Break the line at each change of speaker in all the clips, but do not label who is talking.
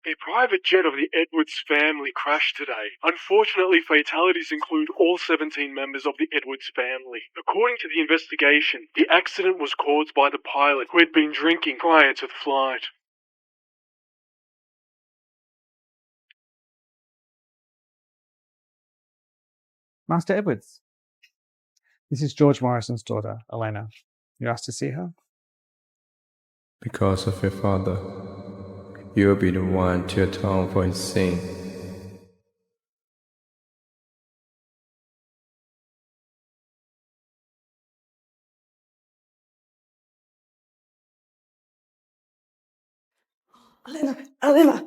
A private jet of the Edwards family crashed today. Unfortunately, fatalities include all 17 members of the Edwards family. According to the investigation, the accident was caused by the pilot, who had been drinking prior to the flight.
Master Edwards, this is George Morrison's daughter, Elena. You asked to see her?
Because of your father, you will be the one to atone for his sin.
Elena,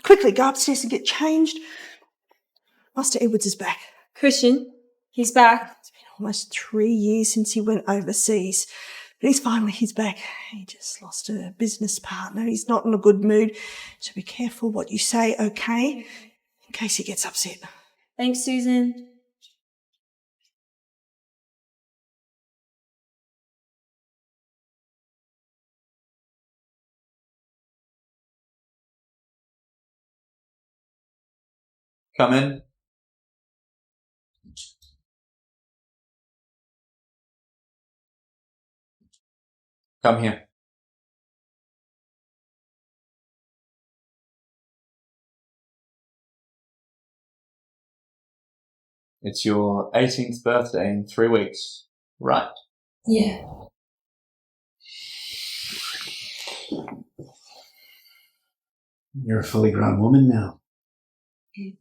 quickly go upstairs and get changed. Master Edwards is back.
Christian, he's back.
It's been almost 3 years since he went overseas. But he's back. He just lost a business partner. He's not in a good mood. So be careful what you say, okay? In case he gets upset.
Thanks, Susan.
Come in. Come here. It's your 18th birthday in 3 weeks, right?
Yeah.
You're a fully grown woman now.
It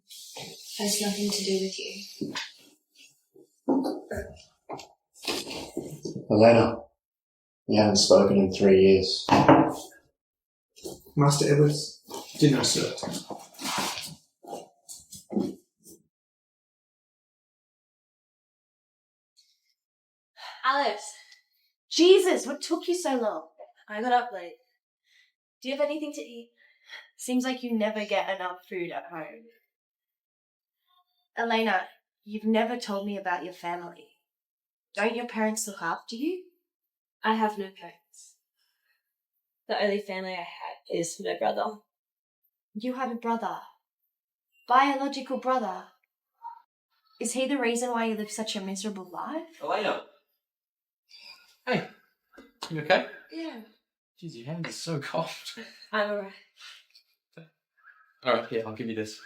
has nothing to do with you.
Elena, you haven't spoken in 3 years.
Master Edwards, dinner served.
Alice. Jesus, what took you so long? I got up late. Do you have anything to eat? Seems like you never get enough food at home. Elena, you've never told me about your family. Don't your parents look after you? I have no parents. The only family I had is my brother. You have a brother? Biological brother? Is he the reason why you live such a miserable life?
Elena! Hey, you okay?
Yeah.
Jeez, your hands are so cold.
I'm alright.
Alright, here, I'll give you this.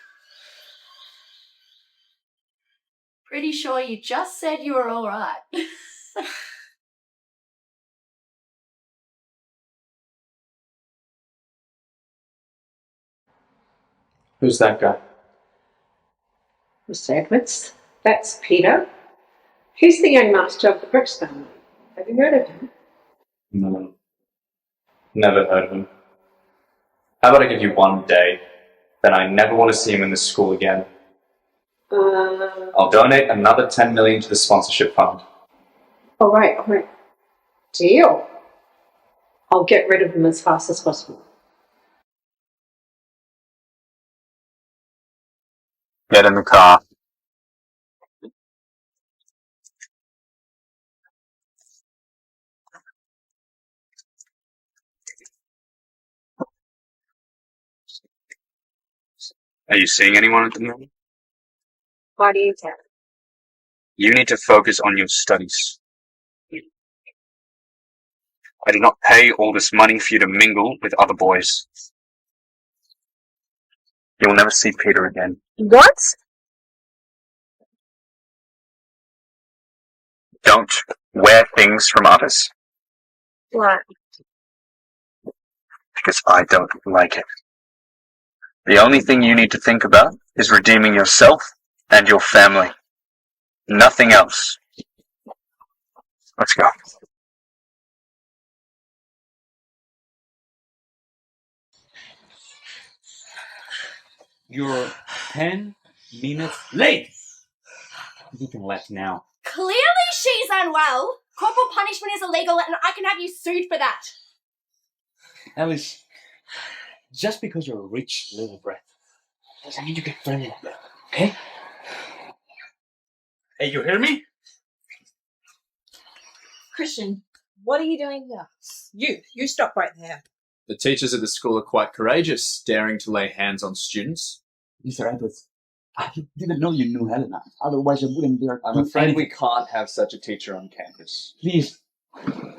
Pretty sure you just said you were alright.
Who's that guy?
Mr. Edwards, that's Peter. He's the young master of the Brooks family. Have you heard of him?
No. Never heard of him. How about I give you 1 day, then I never want to see him in this school again. I'll donate another 10 million to the sponsorship fund.
All right. Deal. I'll get rid of him as fast as possible.
Get in the car. Are you seeing anyone at the moment?
Why do you care?
You need to focus on your studies. I did not pay all this money for you to mingle with other boys. You'll never see Peter again.
What?
Don't wear things from others.
Why?
Because I don't like it. The only thing you need to think about is redeeming yourself and your family. Nothing else. Let's go.
You're 10 minutes late. You can left now.
Clearly she's unwell. Corporal punishment is illegal and I can have you sued for that.
Alice, just because you're a rich little brat doesn't mean you get friendly like that, okay? Hey, you hear me?
Christian, what are you doing here? You stop right there.
The teachers at the school are quite courageous, daring to lay hands on students.
Mr. Edwards, I didn't know you knew Helena. Otherwise, I wouldn't dare.
I'm afraid we can't have such a teacher on campus.
Please. I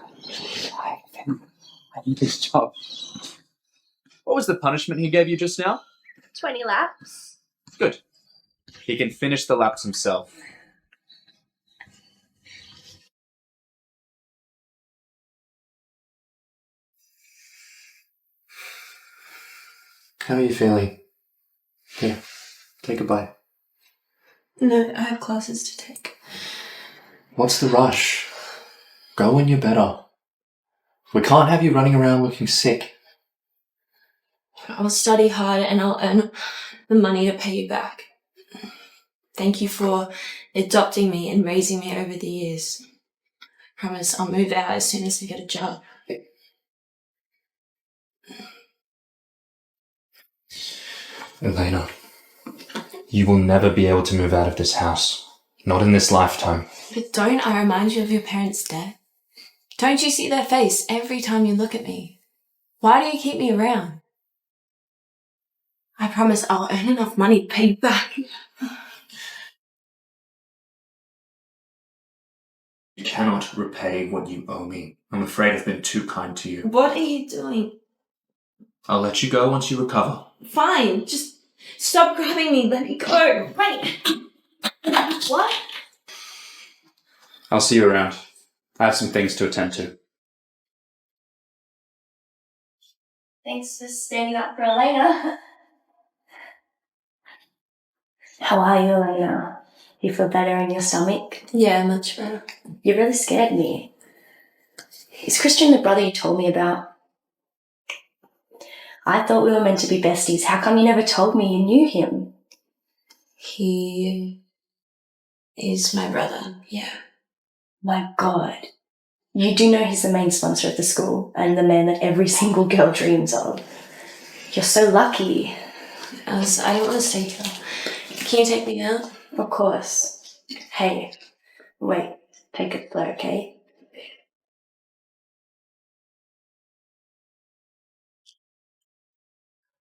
need this job.
What was the punishment he gave you just now?
20 laps.
Good. He can finish the laps himself.
How are you feeling? Here, take a bite.
No, I have classes to take.
What's the rush? Go when you're better. We can't have you running around looking sick.
I'll study hard and I'll earn the money to pay you back. Thank you for adopting me and raising me over the years. Promise I'll move out as soon as I get a job.
Elena, you will never be able to move out of this house. Not in this lifetime.
But don't I remind you of your parents' death? Don't you see their face every time you look at me? Why do you keep me around? I promise I'll earn enough money to pay you back.
You cannot repay what you owe me. I'm afraid I've been too kind to you.
What are you doing?
I'll let you go once you recover.
Fine, just stop grabbing me. Let me go. Wait. What?
I'll see you around. I have some things to attend to.
Thanks for standing up for Elena.
How are you, Elena? You feel better in your stomach?
Yeah, much better.
You really scared me. Is Christian the brother you told me about? I thought we were meant to be besties. How come you never told me you knew him?
He is my brother, yeah.
My God. You do know he's the main sponsor of the school and the man that every single girl dreams of. You're so lucky.
Alice, I don't want to stay here. Can you take me out?
Of course. Hey, wait. Take it slow, okay?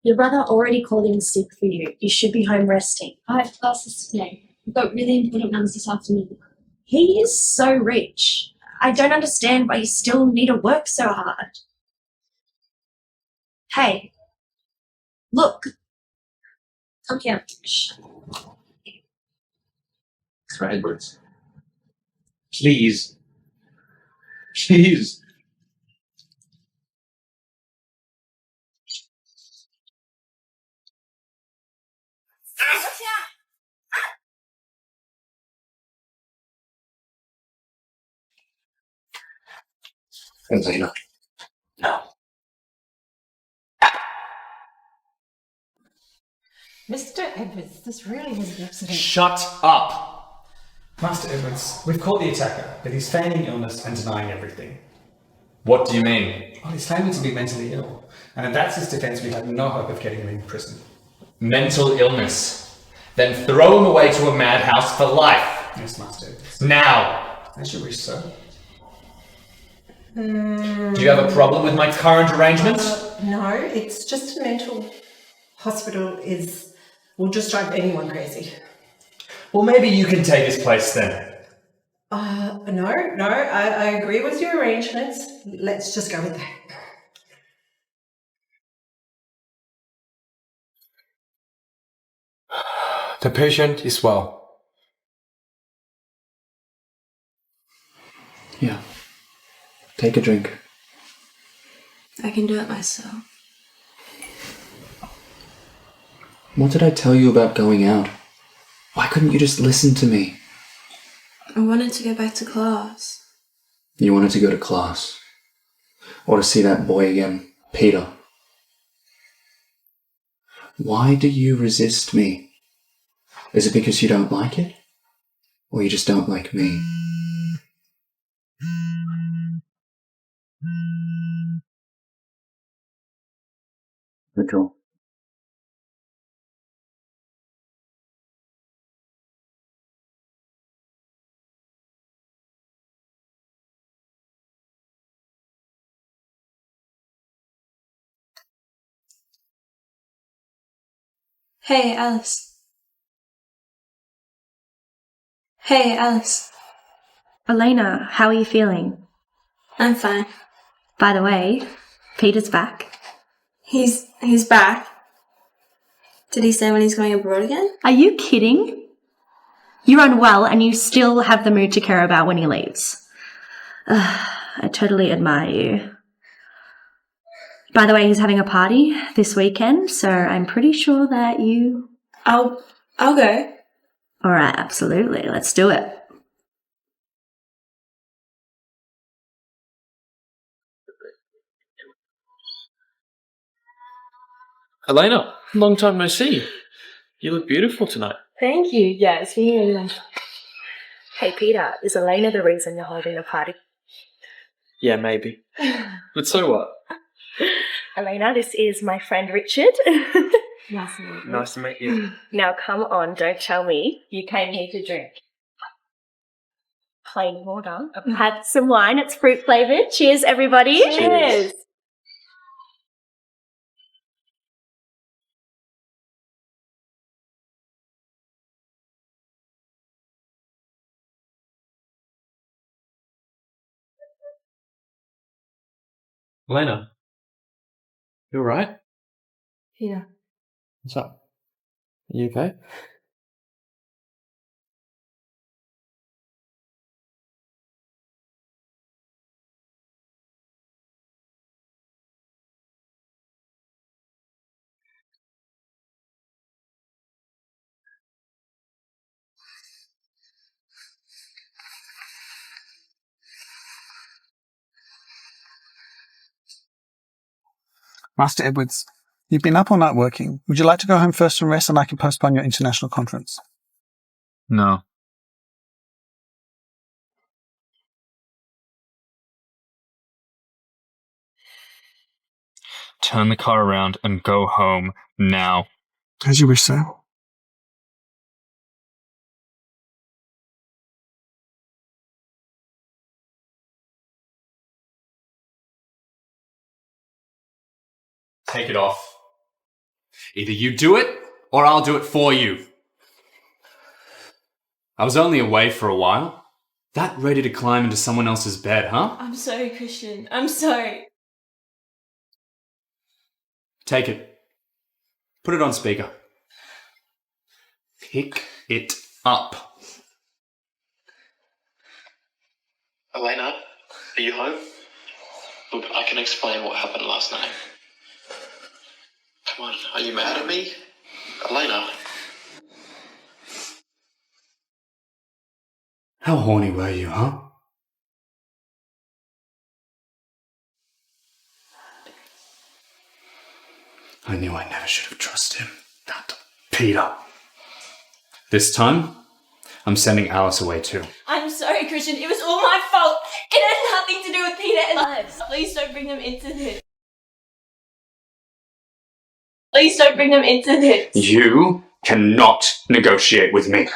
Your brother already called in sick for you. You should be home resting. I have classes today. I've got really important ones this afternoon. He is so rich. I don't understand why you still need to work so hard. Hey, look. Come here. Shh.
Mr. Edwards. Please. Please.
Elena. No.
Mr. Edwards, this really was an accident.
Shut up! Master Edwards, we've caught the attacker, but he's feigning illness and denying everything.
What do you mean?
Well, he's claiming to be mentally ill, and if that's his defense, we have no hope of getting him in prison.
Mental illness. Then throw him away to a madhouse for life.
Yes, Master Edwards.
Now!
As you wish, sir.
Do you have a problem with my current arrangements?
No, it's just a mental hospital will just drive anyone crazy.
Well, maybe you can take his place then.
No, I agree with your arrangements. Let's just go with that.
The patient is well.
Yeah. Take a drink.
I can do it myself.
What did I tell you about going out? Why couldn't you just listen to me?
I wanted to go back to class.
You wanted to go to class. Or to see that boy again, Peter. Why do you resist me? Is it because you don't like it? Or you just don't like me? Mitchell.
Hey, Alice. Hey, Alice.
Elena, how are you feeling?
I'm fine.
By the way, Peter's back.
He's back. Did he say when he's going abroad again?
Are you kidding? You're unwell and you still have the mood to care about when he leaves. I totally admire you. By the way, he's having a party this weekend, so I'm pretty sure that you...
I'll go.
All right, absolutely. Let's do it.
Elena, long time no see. You look beautiful tonight.
Thank you. Yeah, it's been really nice. Hey, Peter, is Elena the reason you're holding a party?
Yeah, maybe. But so what?
Elena, this is my friend Richard.
Nice to meet you.
Nice to meet you.
Now, come on, don't tell me you came here to drink. Plain water. I've had some wine. It's fruit flavoured. Cheers, everybody.
Cheers. Elena, you alright?
Peter.
What's up? Are you okay?
Master Edwards, you've been up all night working. Would you like to go home first and rest, and I can postpone your international conference?
No. Turn the car around and go home now.
As you wish, sir.
Take it off. Either you do it, or I'll do it for you. I was only away for a while. That ready to climb into someone else's bed, huh?
I'm sorry, Christian. I'm sorry.
Take it. Put it on speaker. Pick it up.
Elena, are you home? Look, I can explain what happened last night. Come on, are you mad at me? Elena.
How horny were you, huh? I knew I never should have trusted him. That Peter. This time, I'm sending Alice away too.
I'm sorry, Christian. It was all my fault. It had nothing to do with Peter and Alice. Please don't bring them into this. Please don't bring them into this.
You cannot negotiate with me.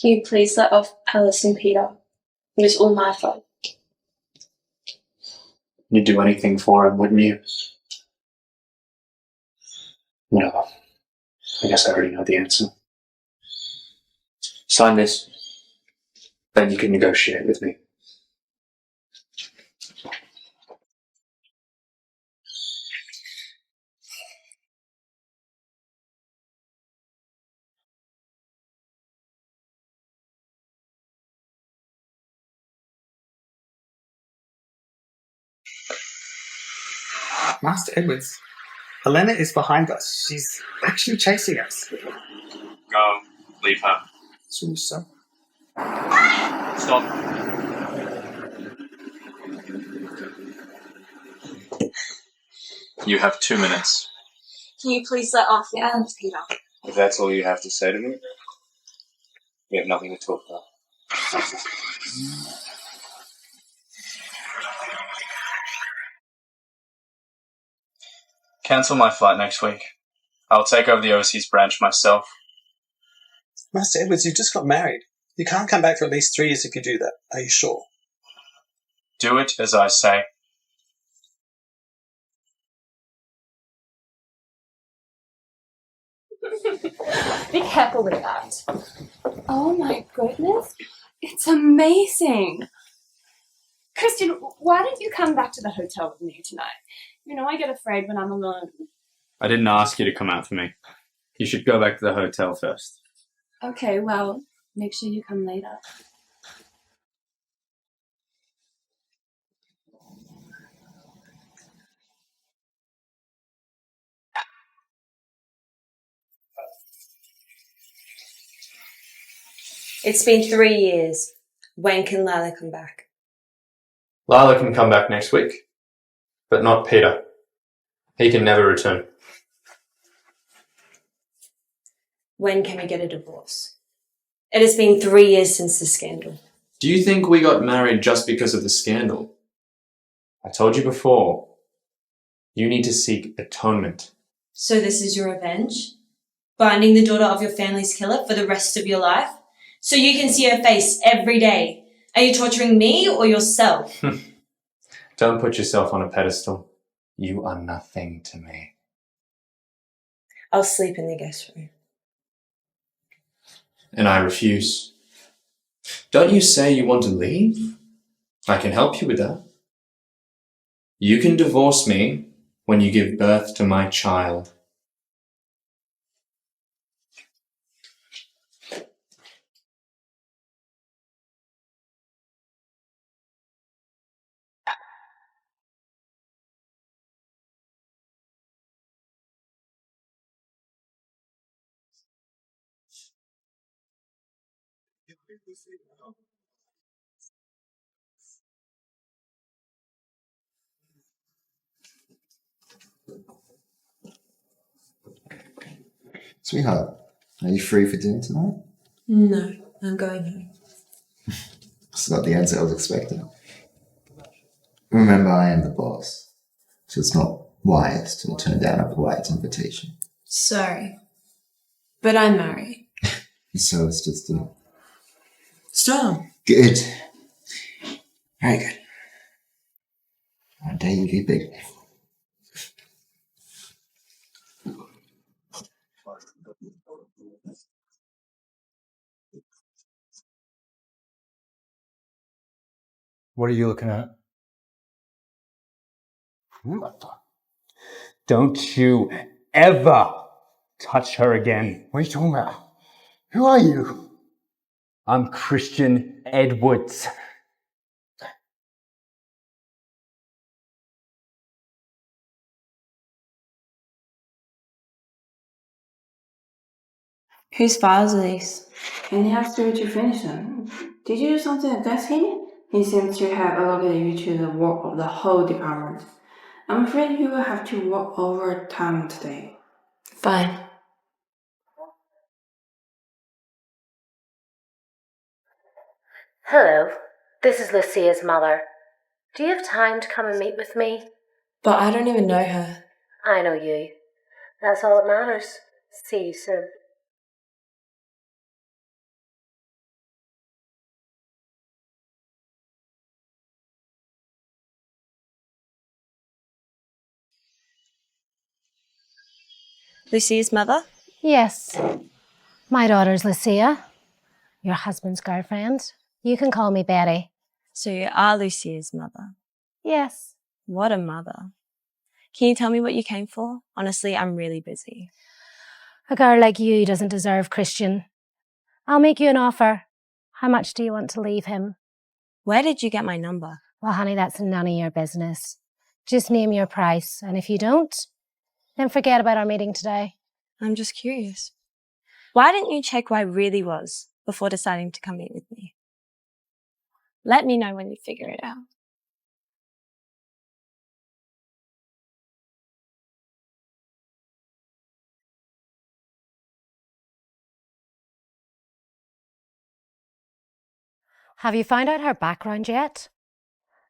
Can you please let off Alice and Peter? It was all my fault.
You'd do anything for him, wouldn't you? Whatever. I guess I already know the answer. Sign this. Then you can negotiate with me.
Master Edwards, Elena is behind us. She's actually chasing us.
Go. Leave her.
So,
Stop. You have 2 minutes.
Can you please let off Alice, Peter?
If that's all you have to say to me, we have nothing to talk about. Cancel my flight next week. I'll take over the overseas branch myself.
Master Edwards, you've just got married.
You can't come back for at least 3 years if you do that. Are you sure?
Do it as I say.
Be careful with that. Oh my goodness. It's amazing. Christian, why didn't you come back to the hotel with me tonight? You know I get afraid when I'm alone.
I didn't ask you to come out for me. You should go back to the hotel first.
Okay, well, make sure you come later.
It's been 3 years. When can Lila come back?
Lila can come back next week, but not Peter. He can never return.
When can we get a divorce? It has been 3 years since the scandal.
Do you think we got married just because of the scandal? I told you before, you need to seek atonement.
So this is your revenge? Binding the daughter of your family's killer for the rest of your life? So you can see her face every day? Are you torturing me or yourself?
Don't put yourself on a pedestal. You are nothing to me.
I'll sleep in the guest room.
And I refuse. Don't you say you want to leave? I can help you with that. You can divorce me when you give birth to my child.
Sweetheart, are you free for dinner tonight?
No, I'm going home.
It's not the answer I was expecting. Remember, I am the boss, so it's not wise to turn down a polite invitation.
Sorry, but I'm married.
So it's just a...
Stop.
Good. Very good. One day you'll be big.
What are you looking at?
Don't you ever touch her again. What are you talking about? Who are you? I'm Christian Edwards.
Whose files are these?
And he has to finish them. Did you do something against him? He seems to have allocated you to the work of the whole department. I'm afraid you will have to work overtime today.
Fine.
Hello, this is Lucia's mother. Do you have time to come and meet with me?
But I don't even know her.
I know you. That's all that matters. See you soon.
Lucy's mother?
Yes. My daughter's Lucia. Your husband's girlfriend. You can call me Betty.
So you are Lucia's mother?
Yes.
What a mother. Can you tell me what you came for? Honestly, I'm really busy.
A girl like you doesn't deserve Christian. I'll make you an offer. How much do you want to leave him?
Where did you get my number?
Well, honey, that's none of your business. Just name your price, and if you don't, then forget about our meeting today.
I'm just curious. Why didn't you check who I really was before deciding to come meet with me? Let me know when you figure it out.
Have you found out her background yet?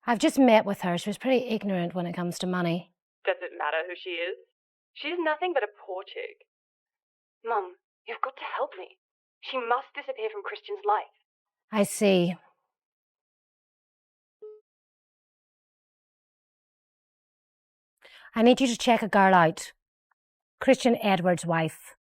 I've just met with her. She was pretty ignorant when it comes to money.
Does it matter who she is? She's nothing but a poor chick. Mum, you've got to help me. She must disappear from Christian's life.
I see. I need you to check a girl out. Christian Edward's wife.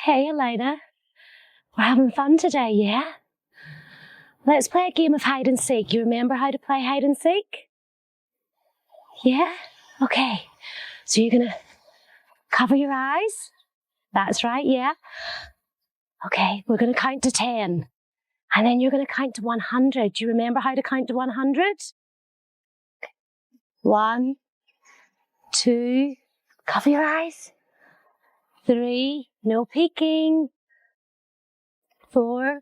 Hey, Elena. We're having fun today, yeah? Let's play a game of hide and seek. You remember how to play hide and seek? Yeah? Okay. So you're gonna cover your eyes? That's right, yeah? Okay, we're gonna count to 10. And then you're gonna count to 100. Do you remember how to count to 100? 1, 2, cover your eyes. 3, no peeking. 4,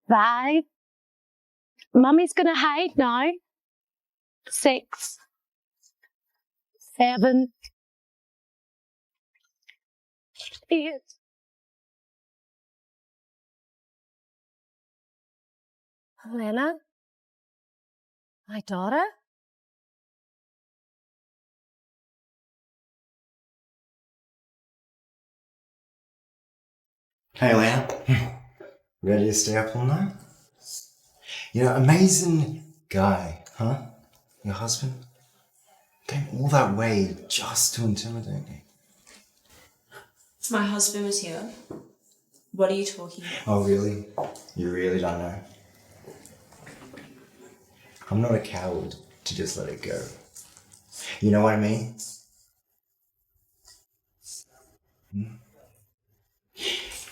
5. Mummy's gonna hide now. 6, 7, 8. Elena? My daughter?
Hey, Elena. Ready to stay up all night? You know, amazing guy, huh? Your husband? Came all that way just to intimidate me.
If my husband was here, what are you talking about?
Oh, really? You really don't know? I'm not a coward to just let it go. You know what I mean?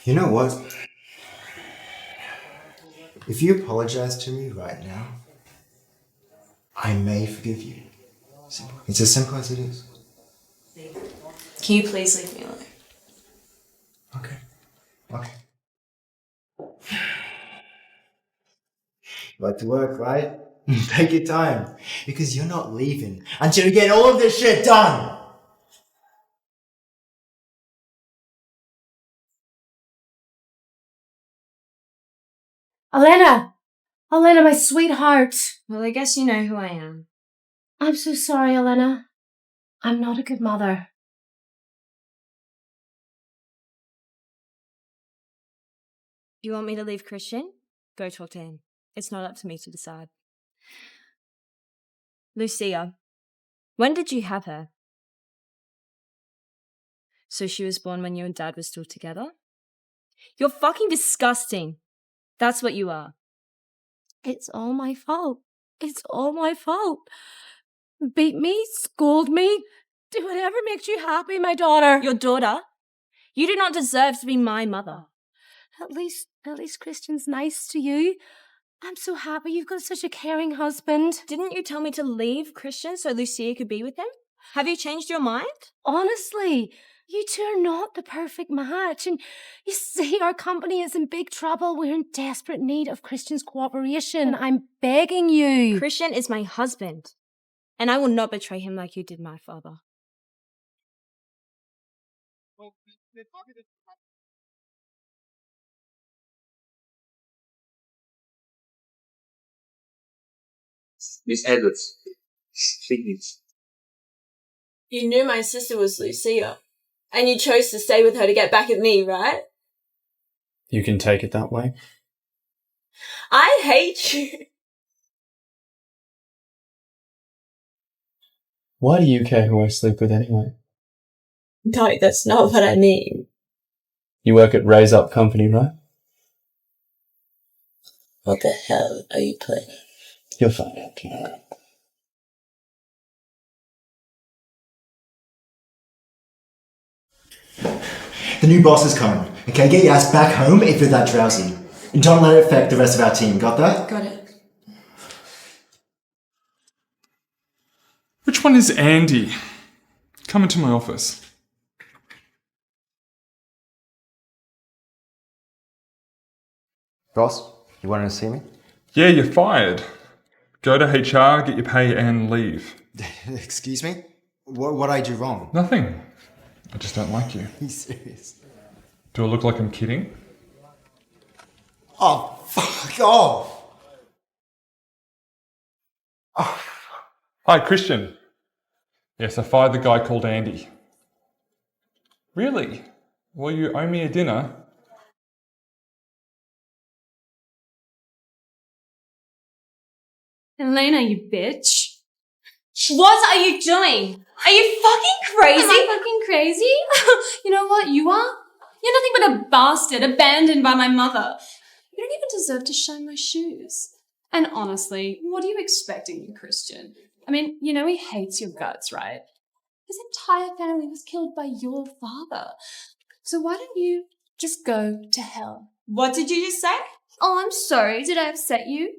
You know what? If you apologize to me right now, I may forgive you. Simple. It's as simple as it is.
Can you please leave me alone?
Okay. Like to work, right? Take your time. Because you're not leaving until you get all of this shit done!
Elena! Elena, my sweetheart.
Well, I guess you know who I am.
I'm so sorry, Elena. I'm not a good mother.
You want me to leave Christian? Go talk to him. It's not up to me to decide. Lucia, when did you have her? So she was born when you and Dad were still together? You're fucking disgusting. That's what you are.
It's all my fault. It's all my fault. Beat me, scold me, do whatever makes you happy, my daughter.
Your daughter? You do not deserve to be my mother.
At least Christian's nice to you. I'm so happy you've got such a caring husband.
Didn't you tell me to leave Christian so Lucia could be with him? Have you changed your mind?
Honestly, you two are not the perfect match. And you see, our company is in big trouble. We're in desperate need of Christian's cooperation. I'm begging you.
Christian is my husband, and I will not betray him like you did my father.
Miss Edwards, please.
You knew my sister was Lucia, and you chose to stay with her to get back at me, right?
You can take it that way.
I hate you.
Why do you care who I sleep with anyway?
No, that's not what I mean.
You work at Raise Up Company, right?
What the hell are you playing?
You'll find out tomorrow.
The new boss is coming. Okay, get your ass back home if you're that drowsy. And don't let it affect the rest of our team. Got that?
Got it.
Which one is Andy? Come into my office.
Boss, you wanted to see me?
Yeah, you're fired. Go to HR, get your pay and leave.
Excuse me? What I do wrong?
Nothing. I just don't like you.
Are you serious?
Do I look like I'm kidding?
Oh, fuck off!
Oh. Hi, Christian. Yes, I fired the guy called Andy. Really? Well, you owe me a dinner.
Elena, you bitch.
What are you doing? Are you fucking crazy?
Am I fucking crazy? You know what you are? You're nothing but a bastard abandoned by my mother. You don't even deserve to shine my shoes. And honestly, what are you expecting, you Christian? I mean, you know he hates your guts, right? His entire family was killed by your father. So why don't you just go to hell?
What did you just say?
Oh, I'm sorry. Did I upset you?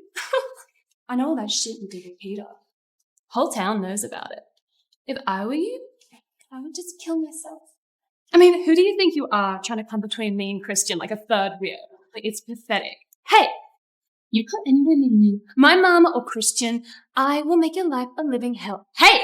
I know all that shit you did with Peter. Whole town knows about it. If I were you, I would just kill myself. I mean, who do you think you are trying to come between me and Christian like a third wheel? Like, it's pathetic. Hey, you put anyone in you, my mom or Christian, I will make your life a living hell. Hey!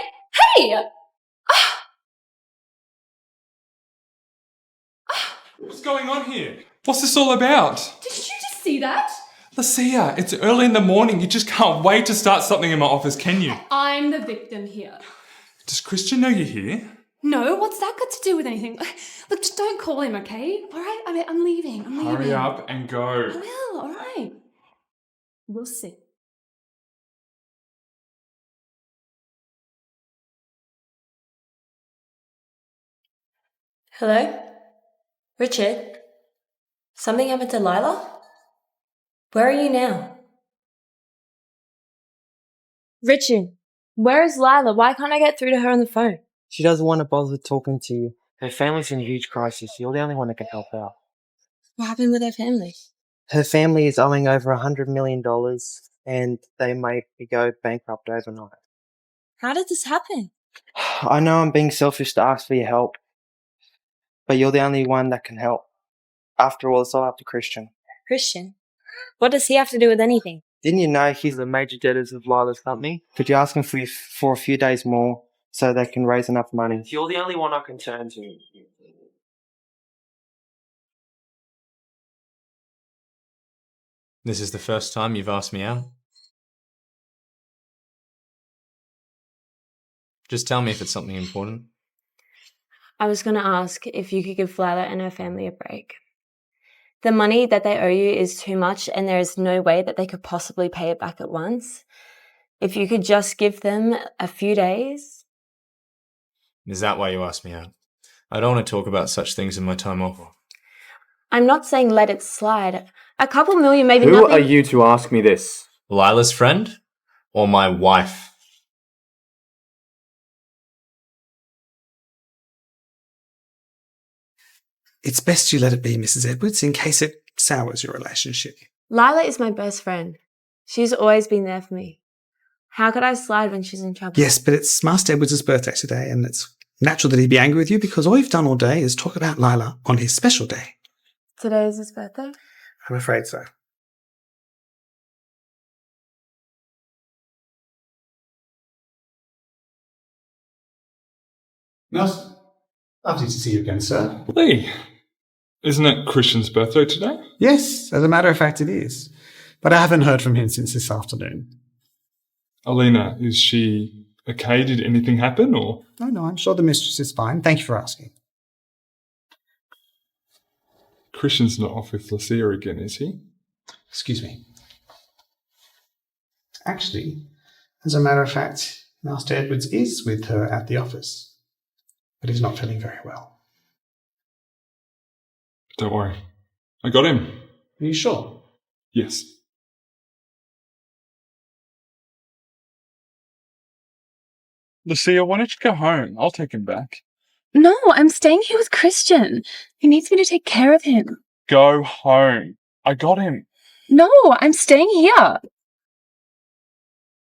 What's going on here? What's this all about?
Did you just see that?
Lucia, it's early in the morning. You just can't wait to start something in my office, can you?
I'm the victim here.
Does Christian know you're here?
No, what's that got to do with anything? Look, just don't call him, okay? All right? I mean, I'm leaving.
Hurry up and go.
I will, all right. We'll see.
Hello? Richard? Something happened to Lila? Where are you now? Richard, where is Lila? Why can't I get through to her on the phone?
She doesn't want to bother talking to you. Her family's in a huge crisis. You're the only one that can help out.
What happened with her family?
Her family is owing over $100 million and they may go bankrupt overnight.
How did this happen?
I know I'm being selfish to ask for your help, but you're the only one that can help. After all, it's all up to Christian.
Christian? What does he have to do with anything?
Didn't you know he's the major debtors of Lila's company? Could you ask him for a few days more so they can raise enough money? You're the only one I can turn to.
This is the first time you've asked me out? Just tell me if it's something important.
I was going to ask if you could give Lila and her family a break. The money that they owe you is too much and there is no way that they could possibly pay it back at once. If you could just give them a few days.
Is that why you asked me out? I don't want to talk about such things in my time off.
I'm not saying let it slide. A couple million, maybe
Who
nothing.
are you to ask me this? Lila's friend? Or my wife?
It's best you let it be, Mrs. Edwards, in case it sours your relationship.
Lila is my best friend. She's always been there for me. How could I slide when she's in trouble?
Yes, but it's Master Edwards' birthday today, and it's natural that he'd be angry with you because all you've done all day is talk about Lila on his special day.
Today is his birthday?
I'm afraid so.
Nice. Lovely to see you again, sir.
Lee, isn't it Christian's birthday today?
Yes, as a matter of fact, it is. But I haven't heard from him since this afternoon.
Elena, is she okay? Did anything happen or?
No, I'm sure the mistress is fine. Thank you for asking.
Christian's not off with Lucia again, is he?
Excuse me. Actually, as a matter of fact, Master Edwards is with her at the office, but he's not feeling very well.
Don't worry. I got him.
Are you sure?
Yes. Lucia, why don't you go home? I'll take him back.
No, I'm staying here with Christian. He needs me to take care of him.
Go home. I got him.
No, I'm staying here.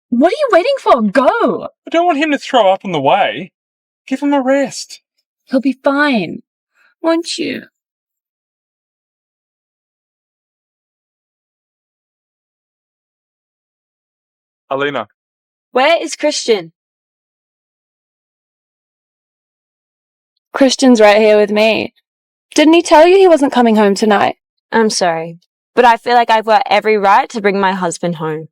What are you waiting for? Go!
I don't want him to throw up on the way. Give him a rest.
He'll be fine. Won't you?
Elena.
Where is Christian?
Christian's right here with me.
Didn't he tell you he wasn't coming home tonight?
I'm sorry, but I feel like I've got every right to bring my husband home.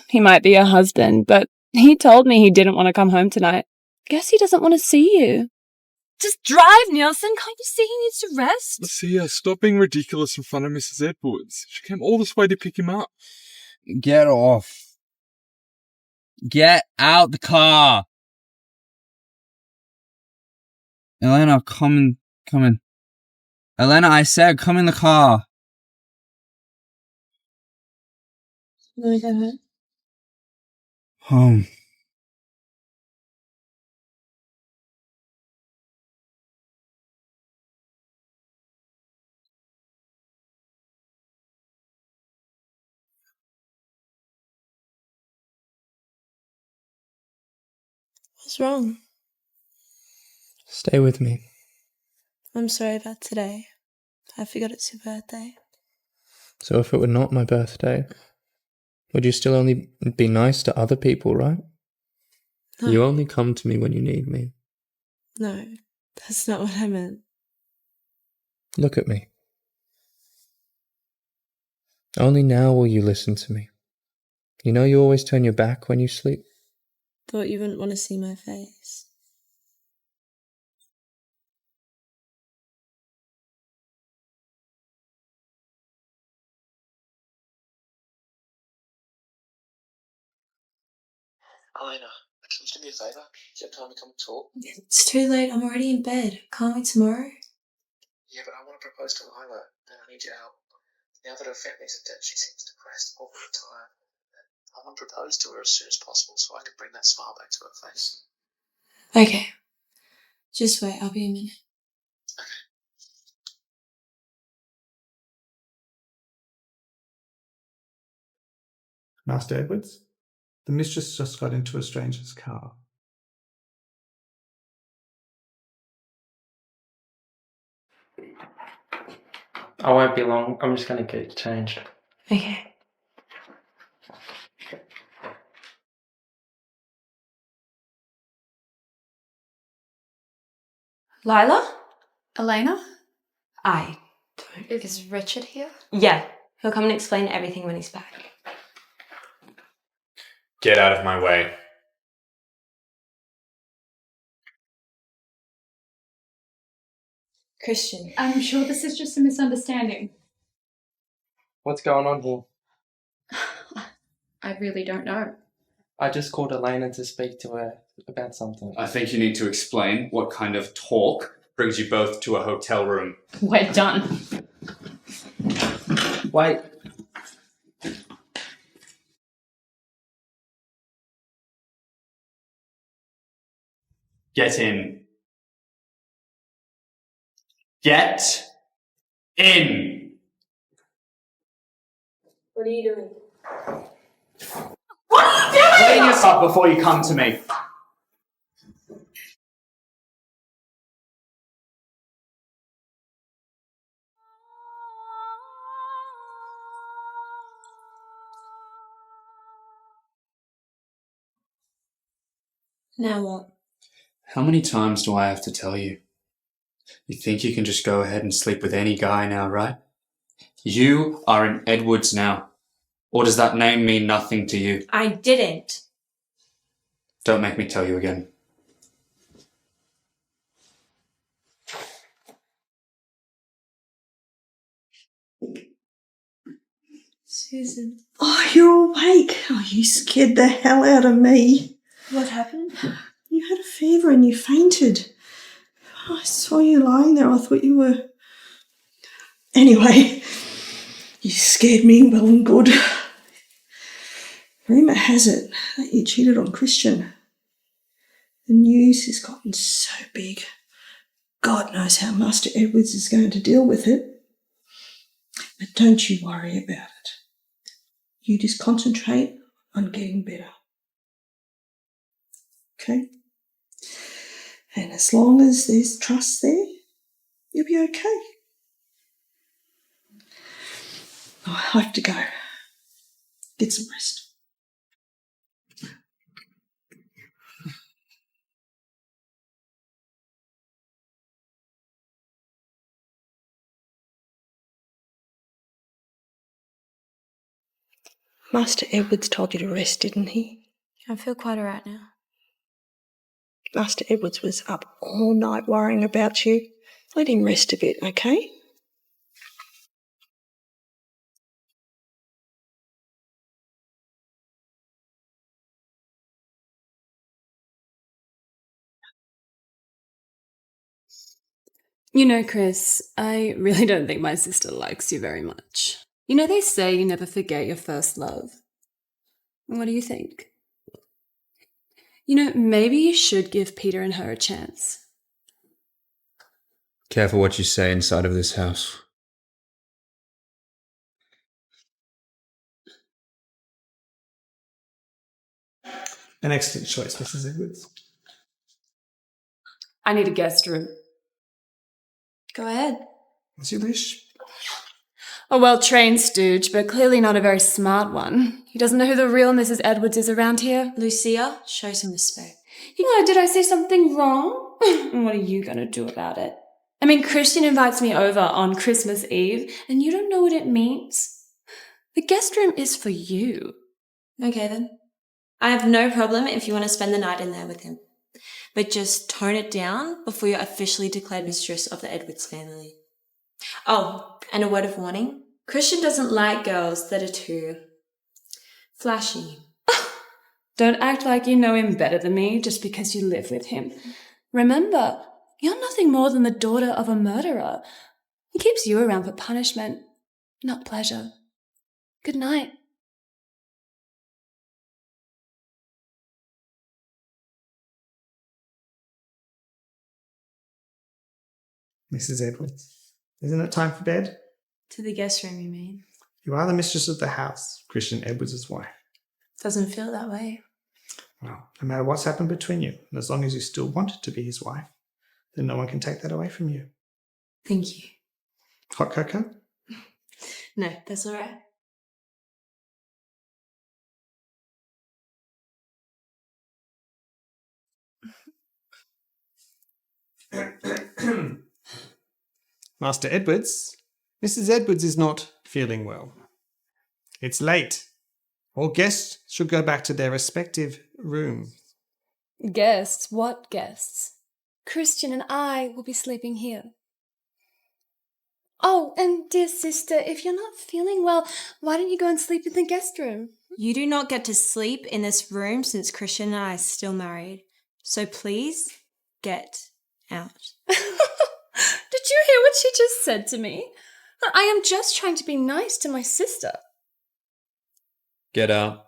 He might be your husband, but he told me he didn't want to come home tonight. Guess he doesn't want to see you.
Just drive, Nielsen. Can't you see he needs to rest?
Lucia, stop being ridiculous in front of Mrs. Edwards. She came all this way to pick him up.
Get off. Get out the car. Elena, come in. Elena, I said come in the car.
Let me go home.
Home.
What's wrong?
Stay with me.
I'm sorry about today. I forgot it's your birthday.
So if it were not my birthday, would you still only be nice to other people, right?
No.
You only come to me when you need me.
No, that's not what I meant.
Look at me. Only now will you listen to me. You know you always turn your back when you sleep.
Thought you wouldn't want to see my face.
Elena, can you do me a favour? Do you have time to come and talk?
It's too late. I'm already in bed. Can't we tomorrow?
Yeah, but I want to propose to Lila, and I need your help. Now that her family's in debt, she seems depressed all the time. I want to propose to her as soon as possible so I can bring that smile back to her face.
Okay. Just wait. I'll be a minute.
Master Edwards, the mistress just got into a stranger's car.
I won't be long. I'm just going to get changed.
Okay.
Lila? Elena?
Is
Richard here?
Yeah. He'll come and explain everything when he's back.
Get out of my way.
Christian.
I'm sure this is just a misunderstanding.
What's going on here?
I really don't know.
I just called Elena to speak to her about something.
I think you need to explain what kind of talk brings you both to a hotel room.
We're done.
Wait.
Get in. Get in.
What are you doing?
Clean this up before you come to me.
Now what?
How many times do I have to tell you? You think you can just go ahead and sleep with any guy now, right? You are in Edwards now. Or does that name mean nothing to you?
I didn't.
Don't make me tell you again.
Susan.
Oh, you're awake. Oh, you scared the hell out of me.
What happened?
You had a fever and you fainted. I saw you lying there. I thought you were... Anyway, you scared me well and good. Rumour has it that you cheated on Christian. The news has gotten so big. God knows how Master Edwards is going to deal with it. But don't you worry about it. You just concentrate on getting better. Okay? And as long as there's trust there, you'll be okay. Oh, I have to go. Get some rest. Master Edwards told you to rest, didn't he?
I feel quite alright now.
Master Edwards was up all night worrying about you. Let him rest a bit, okay?
You know, Chris, I really don't think my sister likes you very much. You know, they say you never forget your first love. What do you think? You know, maybe you should give Peter and her a chance.
Careful what you say inside of this house.
An excellent choice, Mrs. Edwards.
I need a guest room.
Go ahead.
As you wish.
A well-trained stooge, but clearly not a very smart one. He doesn't know who the real Mrs. Edwards is around here.
Lucia, show some respect.
You know, did I say something wrong? What are you going to do about it? I mean, Christian invites me over on Christmas Eve, and you don't know what it means? The guest room is for you.
Okay then. I have no problem if you want to spend the night in there with him. But just tone it down before you're officially declared mistress of the Edwards family. Oh, and a word of warning. Christian doesn't like girls that are too flashy.
Don't act like you know him better than me just because you live with him. Remember, you're nothing more than the daughter of a murderer. He keeps you around for punishment, not pleasure. Good night.
Mrs. Edwards, isn't it time for bed?
To the guest room, you mean?
You are the mistress of the house, Christian Edwards' wife.
Doesn't feel that way.
Well, no matter what's happened between you, and as long as you still want to be his wife, then no one can take that away from you.
Thank you.
Hot cocoa?
No, that's all right.
Master Edwards, Mrs. Edwards is not feeling well. It's late. All guests should go back to their respective rooms.
Guests? What guests? Christian and I will be sleeping here. Oh, and dear sister, if you're not feeling well, why don't you go and sleep in the guest room?
You do not get to sleep in this room since Christian and I are still married. So please, get out.
Did you hear what she just said to me? I am just trying to be nice to my sister.
Get out.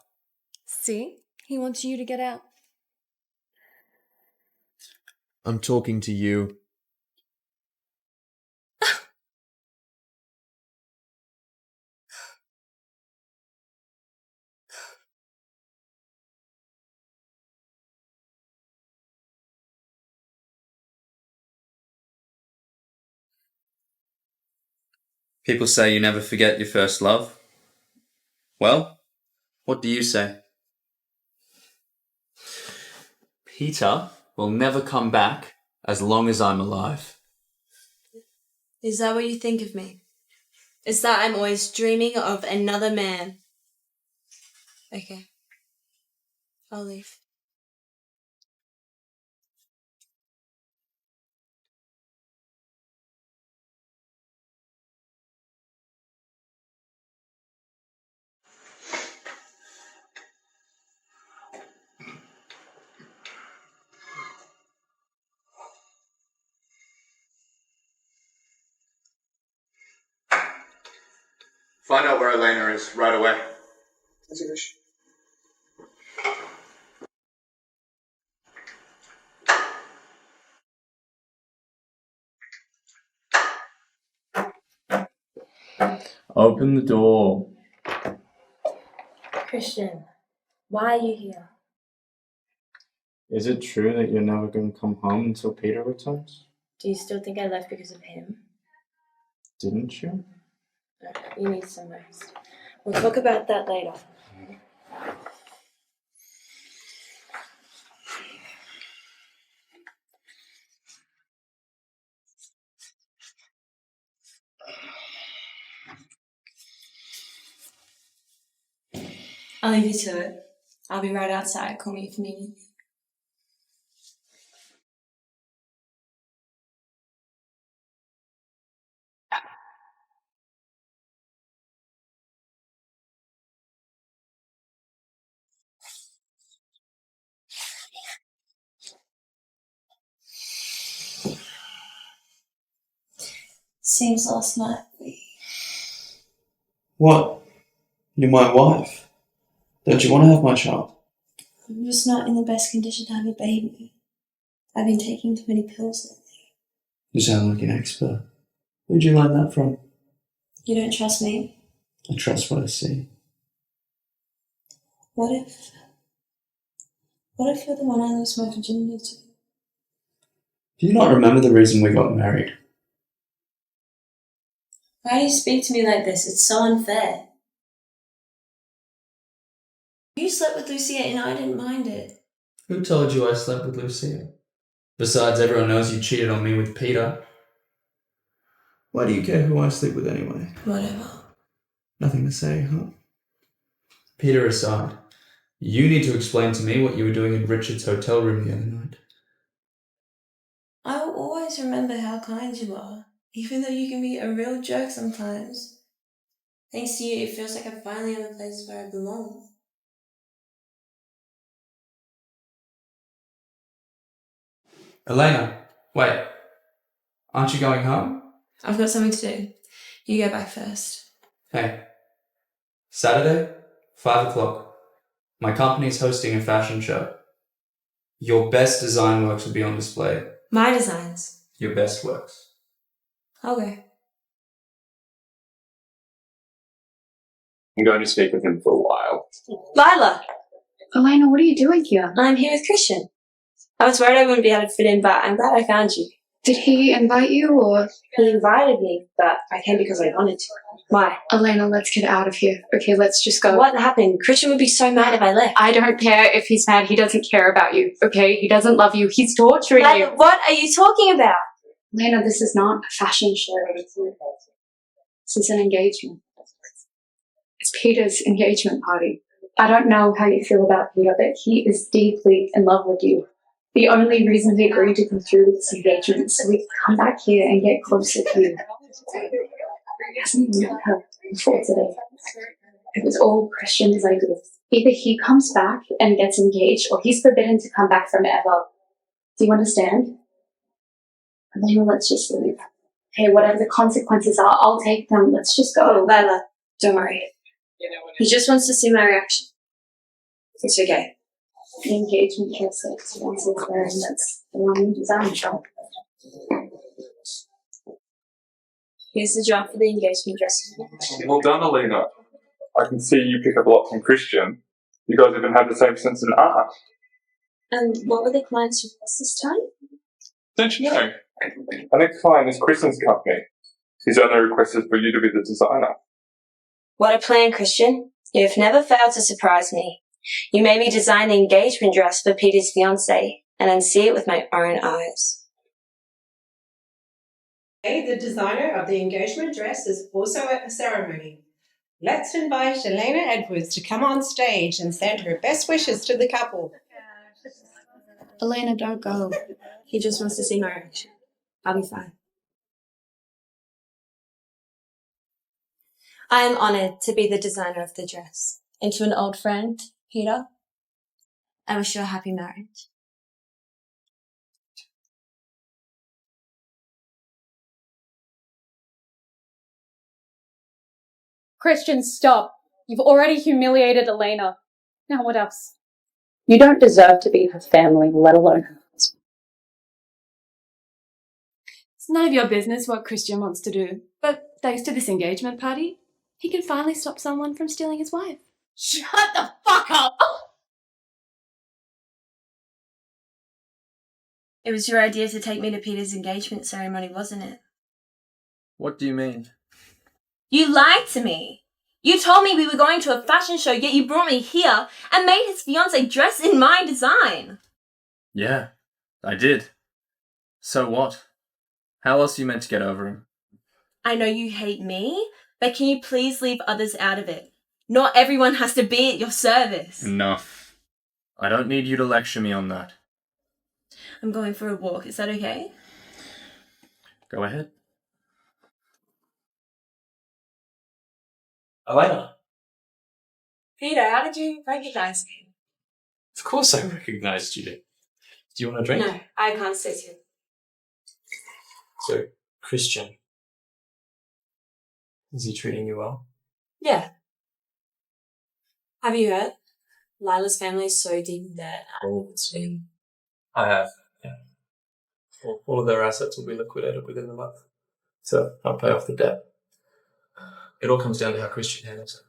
See? He wants you to get out.
I'm talking to you. People say you never forget your first love. Well, what do you say? Peter will never come back as long as I'm alive.
Is that what you think of me? Is that I'm always dreaming of another man? Okay. I'll leave.
Find out where Elena is right away.
As you wish.
Open the door.
Christian, why are you here?
Is it true that you're never going to come home until Peter returns?
Do you still think I left because of him?
Didn't you?
No, you need some rest. We'll talk about that later.
I'll leave you to it. I'll be right outside. Call me if you need me. Seems last night
What? You're my wife. Don't you want to have my child?
I'm just not in the best condition to have a baby. I've been taking too many pills lately.
You sound like an expert. Where'd you learn that from?
You don't trust me?
I trust what I see.
What if you're the one I lost my virginity to?
Do you not remember the reason we got married?
Why do you speak to me like this? It's so unfair. You slept with Lucia and I didn't mind it.
Who told you I slept with Lucia? Besides, everyone knows you cheated on me with Peter. Why do you care who I sleep with anyway?
Whatever.
Nothing to say, huh? Peter aside, you need to explain to me what you were doing in Richard's hotel room the other night.
I will always remember how kind you are, even though you can be a real jerk sometimes. Thanks to you, it feels like I'm finally in a place where I belong.
Elena, wait. Aren't you going home?
I've got something to do. You go back first.
Hey. Saturday, 5 o'clock. My company's hosting a fashion show. Your best design works will be on display.
My designs.
Your best works.
Okay.
I'm going to speak with him for a while.
Lila!
Elena, what are you doing here?
I'm here with Christian. I was worried I wouldn't be able to fit in, but I'm glad I found you.
Did he invite you, or?
He invited me, but I came because I wanted to. Why?
Elena, let's get out of here. Okay, let's just go.
What happened? Christian would be so mad if I left.
I don't care if he's mad. He doesn't care about you, okay? He doesn't love you. He's torturing you.
What are you talking about?
Elena, this is not a fashion show. This is an engagement. It's Peter's engagement party. I don't know how you feel about Peter, but he is deeply in love with you. The only reason he agreed to come through with this engagement is so we can come back here and get closer to you. He hasn't even met her before today. It was all Christian's idea. Either he comes back and gets engaged, or he's forbidden to come back from ever. Do you understand? Elena, let's just leave. Hey, whatever the consequences are, I'll take them. Let's just go.
Lila, don't worry. He just wants to see my reaction. It's okay.
The engagement dress that Fiance is wearing, that's the one you designed, shop.
Here's the job for the engagement dress.
Well done, Elena. I can see you pick up a lot from Christian. You guys even have the same sense of art.
And what were the client's requests this time?
Don't you know? Our next client is Christian's company. His only request is for you to be the designer.
What a plan, Christian. You've never failed to surprise me. You made me design the engagement dress for Peter's fiancée, and then see it with my own eyes.
The designer of the engagement dress is also at the ceremony. Let's invite Elena Edwards to come on stage and send her best wishes to the couple.
Elena, don't go. He just wants to see my reaction. I'll be fine. I am honoured to be the designer of the dress. And to an old friend, Peter, I wish you a happy marriage.
Christian, stop. You've already humiliated Elena. Now what else?
You don't deserve to be her family, let alone her husband.
It's none of your business what Christian wants to do, but thanks to this engagement party, he can finally stop someone from stealing his wife.
Shut the fuck up!
It was your idea to take me to Peter's engagement ceremony, wasn't it?
What do you mean?
You lied to me. You told me we were going to a fashion show, yet you brought me here and made his fiancée dress in my design.
Yeah, I did. So what? How else are you meant to get over him?
I know you hate me, but can you please leave others out of it?
Not everyone has to be at your service.
Enough. I don't need you to lecture me on that.
I'm going for a walk. Is that okay?
Go ahead.
Elena.
Peter, how did you recognise me?
Of course I recognised you. Do you want a drink?
No, I can't sit here.
So, Christian. Is he treating you well?
Yeah. Have you heard? Lila's family is so deep in debt.
I have, yeah. Well, all of their assets will be liquidated within the month. So, I'll pay off the debt. It all comes down to how Christian handles it.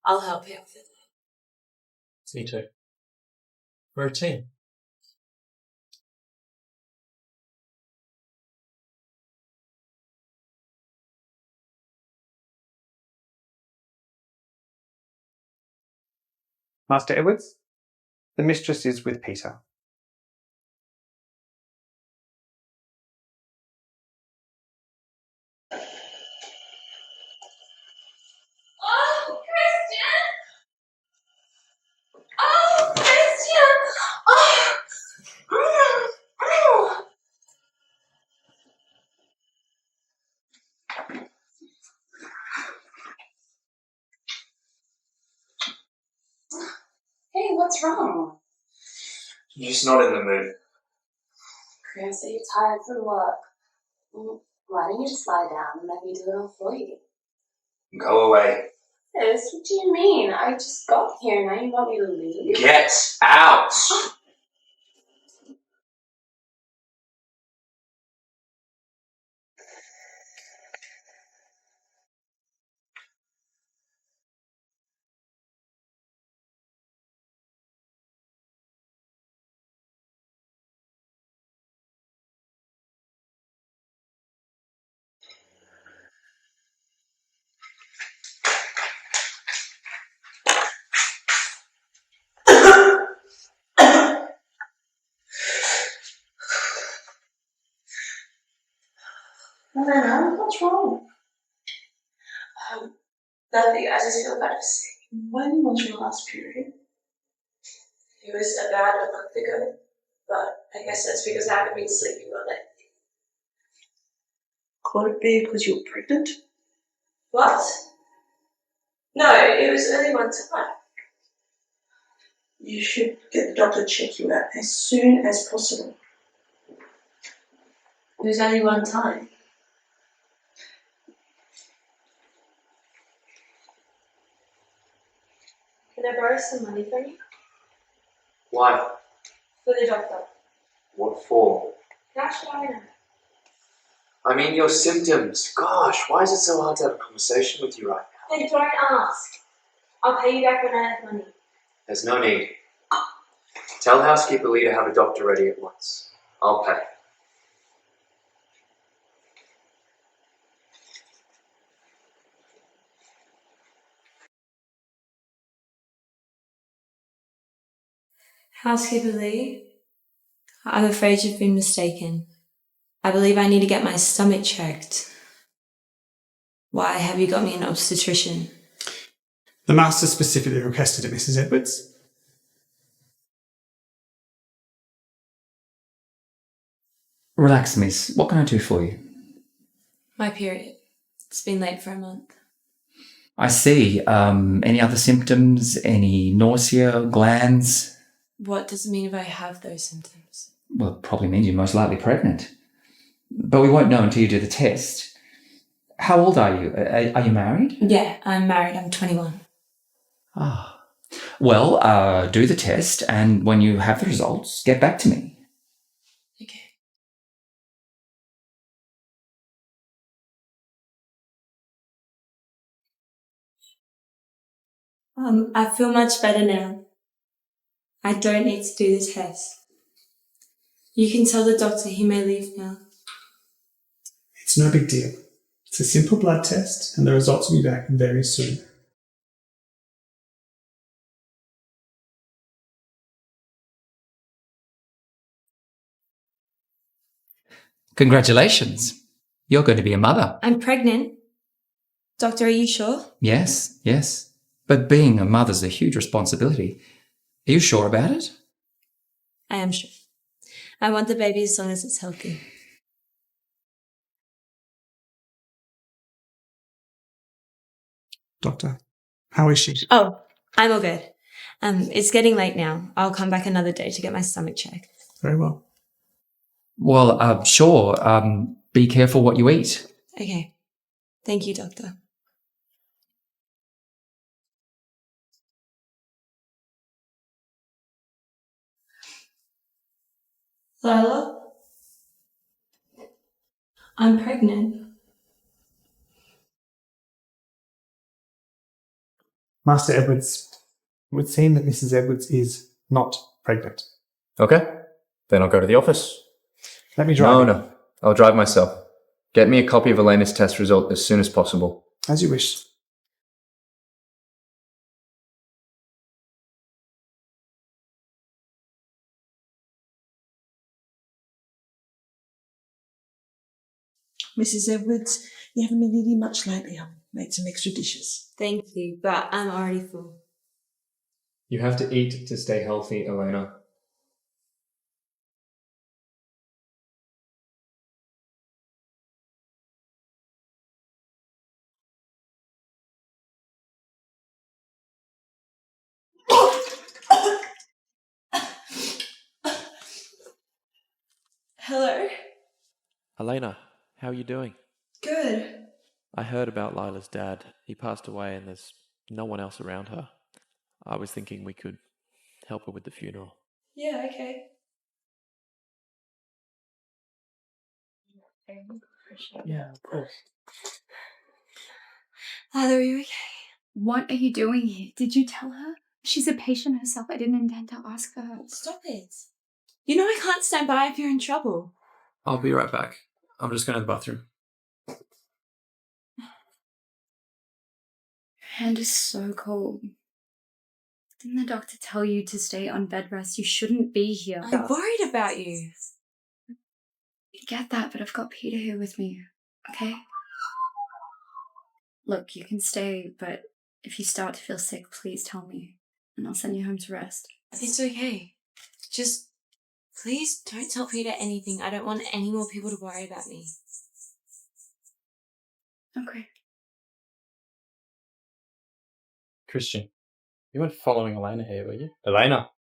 I'll help you with it.
Me too. We're a team.
Master Edwards, the mistress is with Peter.
Oh, Christian! Oh, Christian! Oh! Hey, what's wrong?
I'm just not in the mood.
Chris, are you tired from work? Why don't you just lie down and let me do it all for you?
Go away.
Chris, what do you mean? I just got here, now you want me to leave?
Get out!
Elena, what's wrong? Nothing, I just feel better sick. When was your last period? It was about a month ago, but I guess that's because I haven't been sleeping well lately.
Could it be because you're pregnant?
What? No, it was only one time.
You should get the doctor to check you out as soon as possible.
It was only one time. Can I borrow some money from you?
Why?
For the doctor.
What for?
Cash now.
I mean, your symptoms. Gosh, why is it so hard to have a conversation with you right now?
Then don't ask. I'll pay you back when I have money.
There's no need. Tell housekeeper Lee to have a doctor ready at once. I'll pay.
Housekeeper Lee, I'm afraid you've been mistaken. I believe I need to get my stomach checked. Why have you got me an obstetrician?
The master specifically requested it, Mrs. Edwards.
Relax, miss. What can I do for you?
My period. It's been late for a month.
I see. Any other symptoms? Any nausea, glands?
What does it mean if I have those symptoms?
Well, it probably means you're most likely pregnant. But we won't know until you do the test. How old are you? Are you married?
Yeah, I'm married. I'm 21.
Ah. Well, do the test, and when you have the results, get back to me.
Okay. I feel much better now. I don't need to do the test. You can tell the doctor he may leave now.
It's no big deal. It's a simple blood test, and the results will be back very soon.
Congratulations. You're going to be a mother.
I'm pregnant. Doctor, are you sure?
Yes, yes. But being a mother's a huge responsibility. Are you sure about it?
I am sure. I want the baby as long as it's healthy.
Doctor, how is she?
Oh, I'm all good. It's getting late now. I'll come back another day to get my stomach checked.
Very well.
Well, sure. Be careful what you eat.
Okay. Thank you, Doctor. Lila? I'm pregnant.
Master Edwards, it would seem that Mrs. Edwards is not pregnant.
Okay, then I'll go to the office.
Let me drive.
No, I'll drive myself. Get me a copy of Elena's test result as soon as possible.
As you wish.
Mrs. Edwards, you haven't been eating much lately. I've made some extra dishes.
Thank you, but I'm already full.
You have to eat to stay healthy, Elena.
Hello?
Elena, how are you doing?
Good.
I heard about Lila's dad. He passed away and there's no one else around her. I was thinking we could help her with the funeral.
Yeah, okay.
Yeah, of course.
Lila, are you okay?
What are you doing here? Did you tell her? She's a patient herself. I didn't intend to ask her.
Stop it. You know I can't stand by if you're in trouble.
I'll be right back. I'm just going to the bathroom.
Your hand is so cold. Didn't the doctor tell you to stay on bed rest? You shouldn't be here.
I'm worried about you.
I get that, but I've got Peter here with me, okay? Look, you can stay, but if you start to feel sick, please tell me, and I'll send you home to rest.
It's okay. Just, please don't tell Peter anything. I don't want any more people to worry about me.
Okay.
Christian, you weren't following Elena here, were you? Elena,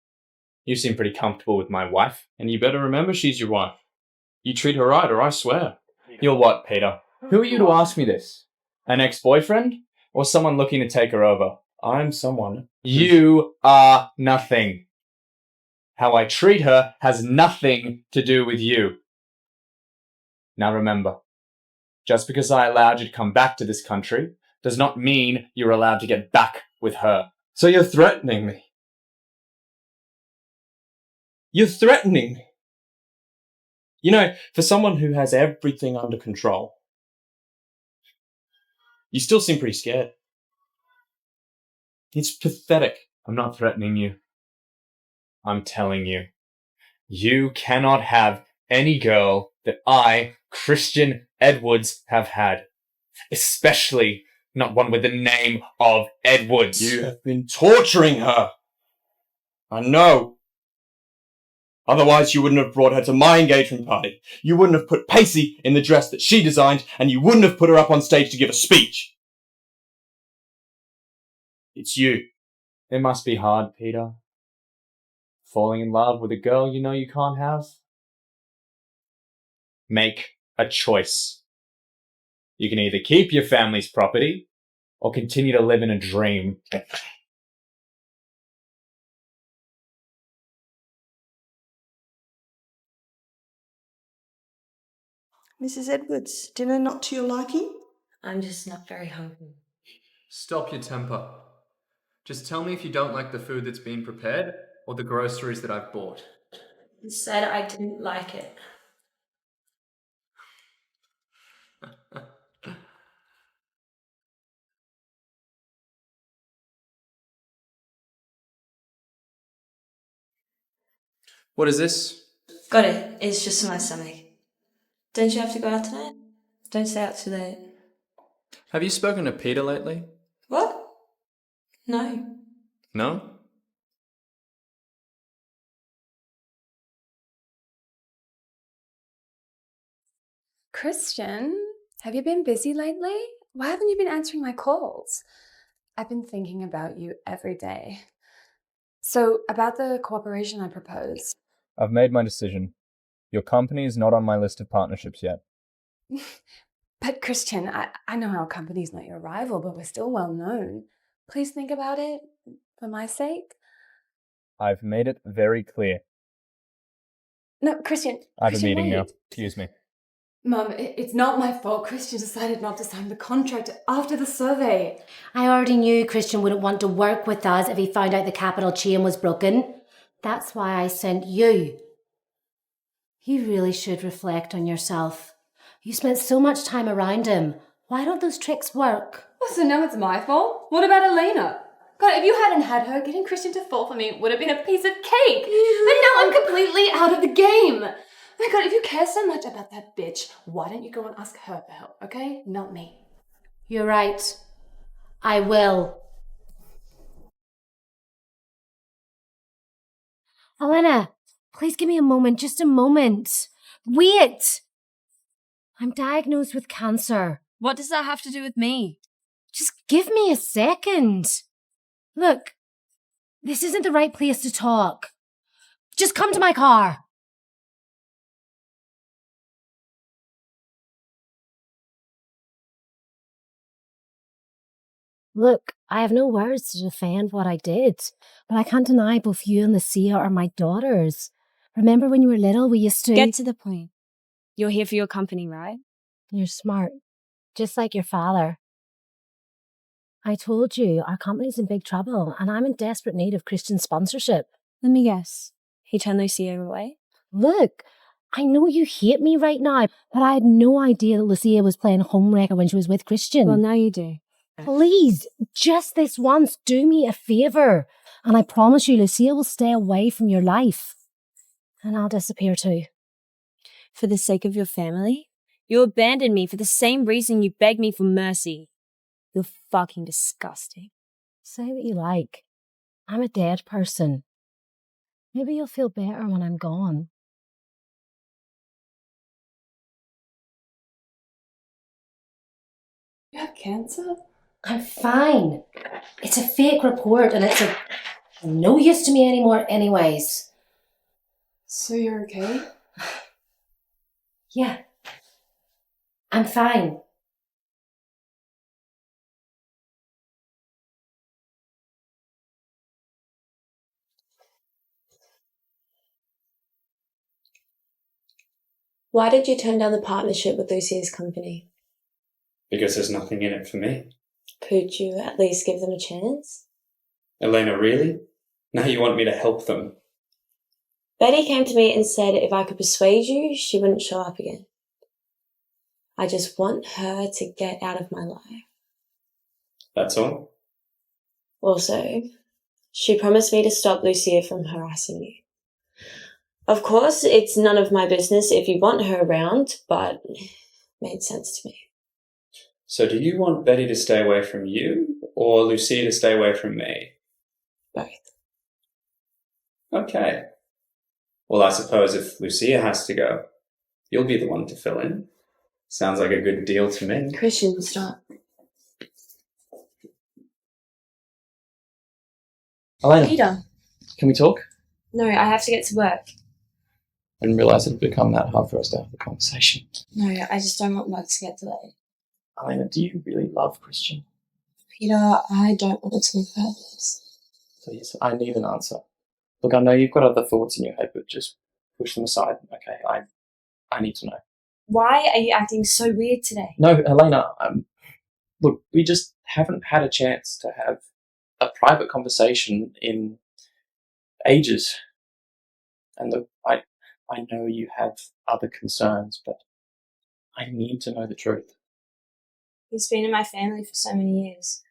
you seem pretty comfortable with my wife, and you better remember she's your wife. You treat her right, or I swear. You're what, Peter? Who are you to ask me this? An ex-boyfriend? Or someone looking to take her over? I'm someone. You are nothing. How I treat her has nothing to do with you. Now remember, just because I allowed you to come back to this country does not mean you're allowed to get back with her. So you're threatening me. You're threatening me. You know, for someone who has everything under control, you still seem pretty scared. It's pathetic. I'm not threatening you. I'm telling you. You cannot have any girl that I, Christian Edwards, have had. Especially not one with the name of Edwards. You have been torturing her. I know. Otherwise, you wouldn't have brought her to my engagement party. You wouldn't have put Pacey in the dress that she designed, and you wouldn't have put her up on stage to give a speech. It's you. It must be hard, Peter. Falling in love with a girl you know you can't have? Make a choice. You can either keep your family's property, or continue to live in a dream.
Mrs. Edwards, dinner not to your liking?
I'm just not very hungry.
Stop your temper. Just tell me if you don't like the food that's been prepared or the groceries that I've bought.
You said I didn't like it.
What is this?
Got it. It's just my stomach. Don't you have to go out tonight? Don't stay out too late.
Have you spoken to Peter lately?
What? No.
No?
Christian, have you been busy lately? Why haven't you been answering my calls? I've been thinking about you every day. So, about the cooperation I proposed.
I've made my decision. Your company is not on my list of partnerships yet.
But Christian, I know our company's not your rival, but we're still well known. Please think about it for my sake.
I've made it very clear.
No, Christian.
I have
Christian,
a meeting
wait.
now. Excuse me.
Mum, it's not my fault. Christian decided not to sign the contract after the survey.
I already knew Christian wouldn't want to work with us if he found out the capital chain was broken. That's why I sent you. You really should reflect on yourself. You spent so much time around him. Why don't those tricks work?
Oh, so now it's my fault? What about Elena? God, if you hadn't had her, getting Christian to fall for me would have been a piece of cake. But now I'm completely out of the game. My God, if you care so much about that bitch, why don't you go and ask her for help, okay? Not me.
You're right. I will. Elena, please give me a moment, just a moment. Wait! I'm diagnosed with cancer.
What does that have to do with me?
Just give me a second. Look, this isn't the right place to talk. Just come to my car. Look, I have no words to defend what I did, but I can't deny both you and Lucia are my daughters. Remember when you were little, we used to...
Get to the point. You're here for your company, right?
You're smart, just like your father. I told you, our company's in big trouble, and I'm in desperate need of Christian sponsorship.
Let me guess. He turned Lucia away?
Look, I know you hate me right now, but I had no idea that Lucia was playing homewrecker when she was with Christian.
Well, now you do.
Please, just this once, do me a favour. And I promise you, Lucia will stay away from your life. And I'll disappear too.
For the sake of your family? You abandoned me for the same reason you begged me for mercy. You're fucking disgusting.
Say what you like. I'm a dead person. Maybe you'll feel better when I'm gone.
You have cancer?
I'm fine. It's a fake report and it's no use to me anymore anyways.
So you're okay?
Yeah. I'm fine.
Why did you turn down the partnership with Lucia's company?
Because there's nothing in it for me.
Could you at least give them a chance?
Elena, really? Now you want me to help them?
Betty came to me and said if I could persuade you, she wouldn't show up again. I just want her to get out of my life.
That's all?
Also, she promised me to stop Lucia from harassing you. Of course, it's none of my business if you want her around, but it made sense to me.
So do you want Betty to stay away from you, or Lucia to stay away from me?
Both.
Okay. Well, I suppose if Lucia has to go, you'll be the one to fill in. Sounds like a good deal to me.
Christian, stop.
Elena,
Peter.
can we talk?
No, I have to get to work.
I didn't realise it had become that hard for us to have the conversation.
No, I just don't want work to get delayed.
Elena, do you really love Christian?
Peter, I don't want it to be hurtless.
Please, I need an answer. Look, I know you've got other thoughts in your head, but just push them aside, okay? I need to know.
Why are you acting so weird today?
No, Elena, look, we just haven't had a chance to have a private conversation in ages. And look, I know you have other concerns, but I need to know the truth.
He's been in my family for so many years.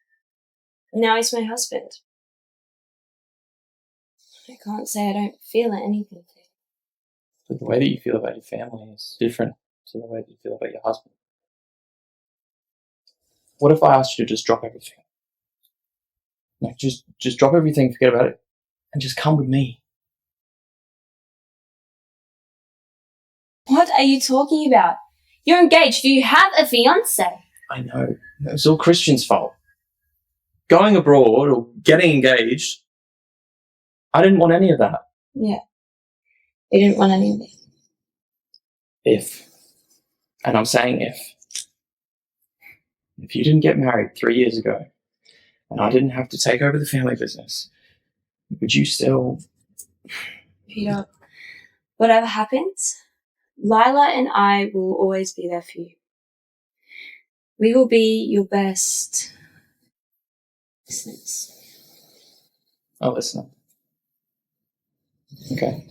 And now he's my husband. I can't say I don't feel anything for him.
But the way that you feel about your family is different to the way that you feel about your husband. What if I asked you to just drop everything? Like, just drop everything, forget about it, and just come with me.
What are you talking about? You're engaged. Do you have a fiance?
I know. It's all Christian's fault. Going abroad or getting engaged, I didn't want any of that.
Yeah. You didn't want any of it.
If, and I'm saying if you didn't get married 3 years ago and I didn't have to take over the family business, would you still...
Peter, whatever happens, Lila and I will always be there for you. We will be your best listeners.
I'll listen. Okay.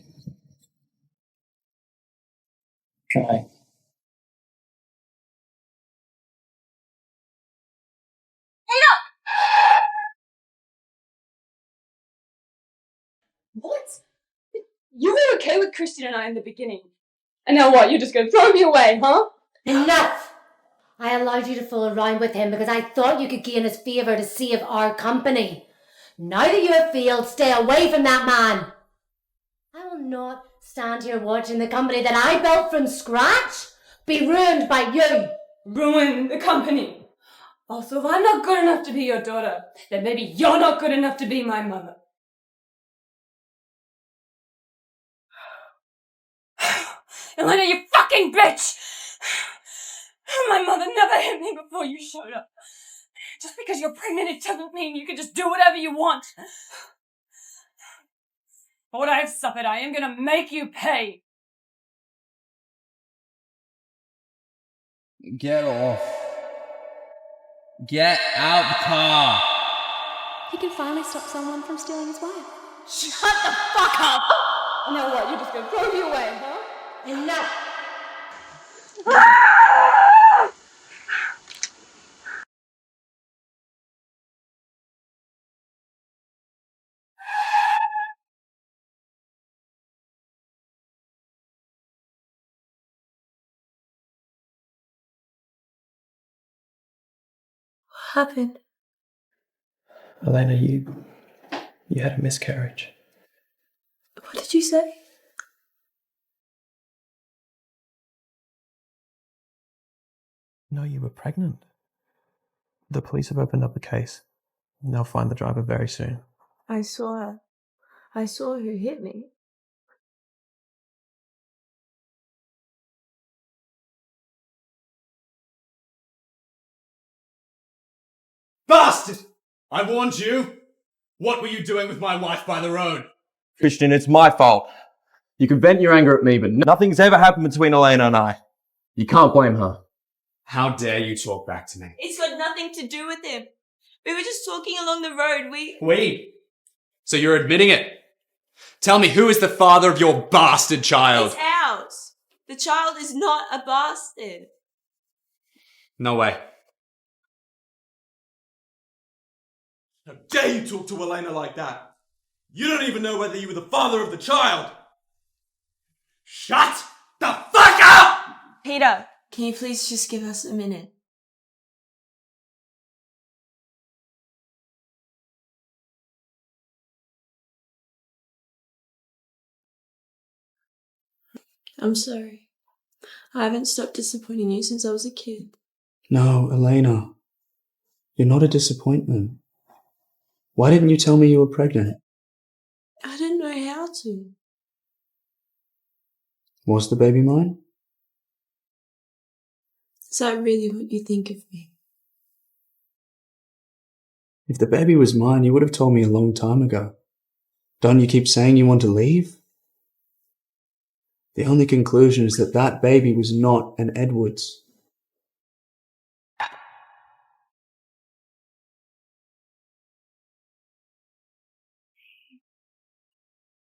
Can I?
What? You were okay with Christian and I in the beginning. And now what? You're just going to throw me away, huh?
Enough! I allowed you to fool around with him because I thought you could gain his favour to save our company. Now that you have failed, stay away from that man. I will not stand here watching the company that I built from scratch be ruined by you.
Ruin the company. Also, if I'm not good enough to be your daughter, then maybe you're not good enough to be my mother. Elena, you fucking bitch! My mother never hit me before you showed up. Just because you're pregnant, it doesn't mean you can just do whatever you want. For what I have suffered, I am gonna make you pay.
Get off. Get out the car.
He can finally stop someone from stealing his wife.
Shut the fuck up! Now what, you're just gonna throw me away, huh?
Enough!
What happened?
Elena, you had a miscarriage.
What did you say?
No, you were pregnant. The police have opened up the case. They'll find the driver very soon.
I saw her. I saw who hit me.
Bastard! I warned you! What were you doing with my wife by the road?
Christian, it's my fault. You can vent your anger at me, but nothing's ever happened between Elena and I. You can't blame her.
How dare you talk back to me?
It's got nothing to do with him. We were just talking along the road.
We? So you're admitting it? Tell me, who is the father of your bastard child?
It's ours. The child is not a bastard.
No way. How dare you talk to Elena like that? You don't even know whether you were the father of the child! Shut the fuck up!
Peter, can you please just give us a minute? I'm sorry. I haven't stopped disappointing you since I was a kid.
No, Elena. You're not a disappointment. Why didn't you tell me you were pregnant?
I didn't know how to.
Was the baby mine?
Is that really what you think of me?
If the baby was mine, you would have told me a long time ago. Don't you keep saying you want to leave? The only conclusion is that that baby was not an Edwards.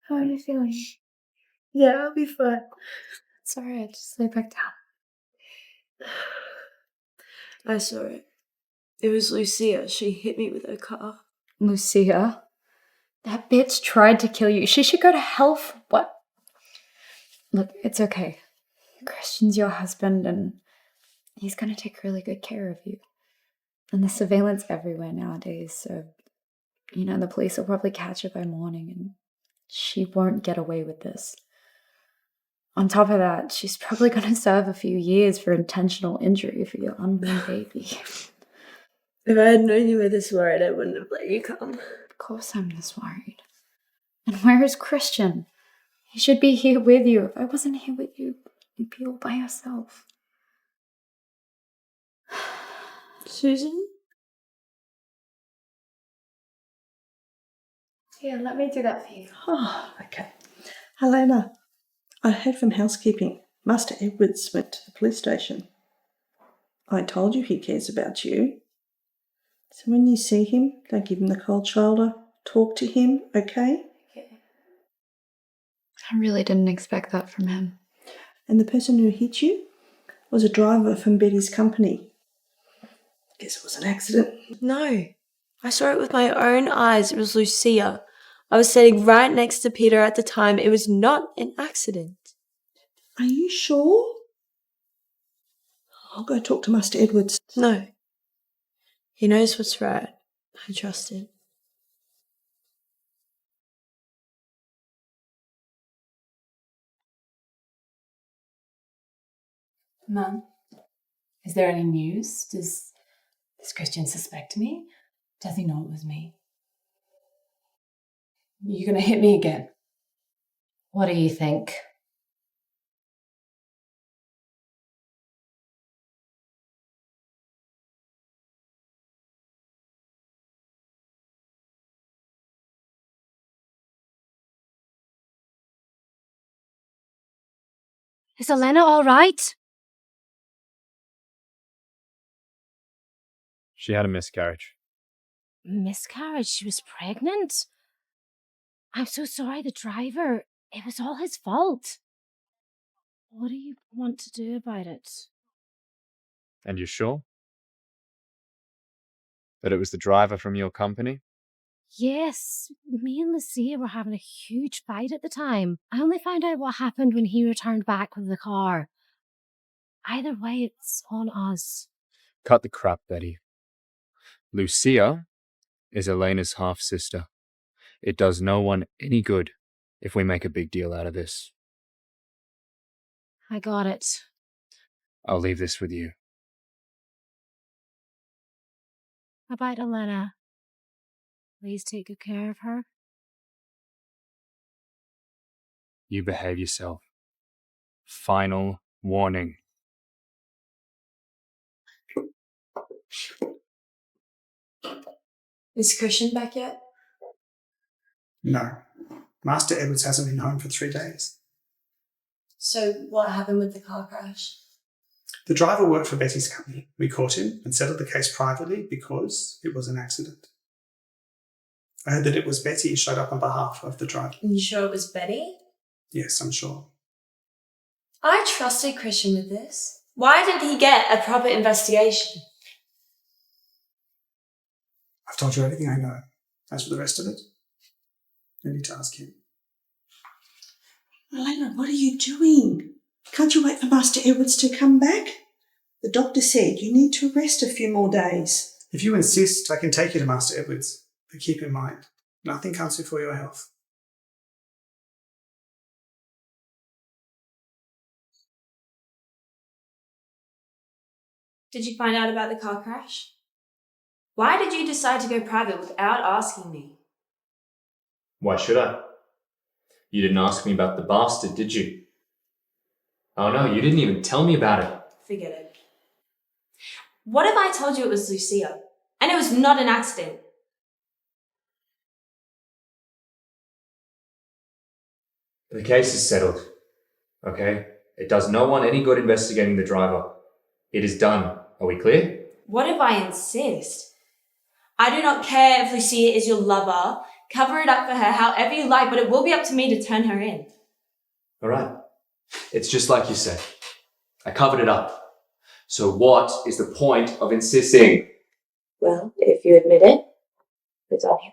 How are you feeling? Yeah, I'll be fine. Sorry, I just lay back down. I saw it. It was Lucia. She hit me with her car.
Lucia? That bitch tried to kill you. She should go to hell for what? Look, it's okay. Christian's your husband and he's gonna take really good care of you.
And there's surveillance everywhere nowadays, so, the police will probably catch her by morning and she won't get away with this. On top of that, she's probably going to serve a few years for intentional injury for your unborn baby.
If I had known you were this worried, I wouldn't have let you come.
Of course I'm this worried. And where is Christian? He should be here with you. If I wasn't here with you, you'd be all by yourself.
Susan?
Here, let me do that for you.
Oh, okay. Elena, I heard from housekeeping. Master Edwards went to the police station. I told you he cares about you. So when you see him, don't give him the cold shoulder. Talk to him, okay?
I really didn't expect that from him.
And the person who hit you was a driver from Betty's company. Guess it was an accident.
No. I saw it with my own eyes. It was Lucia. I was sitting right next to Peter at the time. It was not an accident.
Are you sure? I'll go talk to Master Edwards.
No. He knows what's right. I trust him.
Mum, is there any news? Does Christian suspect me? Does he know it was me? You're going to hit me again.
What do you think? Is Elena all right?
She had a miscarriage.
Miscarriage? She was pregnant? I'm so sorry, the driver. It was all his fault. What do you want to do about it?
And you're sure? That it was the driver from your company?
Yes, me and Lucia were having a huge fight at the time. I only found out what happened when he returned back with the car. Either way, it's on us.
Cut the crap, Betty. Lucia is Elena's half-sister. It does no one any good if we make a big deal out of this.
I got it.
I'll leave this with you.
About Elena. Please take good care of her.
You behave yourself. Final warning.
Is Christian back yet?
No. Master Edwards hasn't been home for 3 days.
So what happened with the car crash?
The driver worked for Betty's company. We caught him and settled the case privately because it was an accident. I heard that it was Betty who showed up on behalf of the driver.
You sure it was Betty?
Yes, I'm sure.
I trusted Christian with this. Why didn't he get a proper investigation?
I've told you everything I know. As for the rest of it, you need to ask him.
Elena, what are you doing? Can't you wait for Master Edwards to come back? The doctor said you need to rest a few more days.
If you insist, I can take you to Master Edwards. But keep in mind, nothing comes before your health.
Did you find out about the car crash? Why did you decide to go private without asking me?
Why should I? You didn't ask me about the bastard, did you? Oh no, you didn't even tell me about it.
Forget it. What if I told you it was Lucia, and it was not an accident?
The case is settled, okay? It does no one any good investigating the driver. It is done. Are we clear?
What if I insist? I do not care if Lucia is your lover. Cover it up for her however you like, but it will be up to me to turn her in.
All right. It's just like you said. I covered it up. So what is the point of insisting?
Well, if you admit it, it's on you.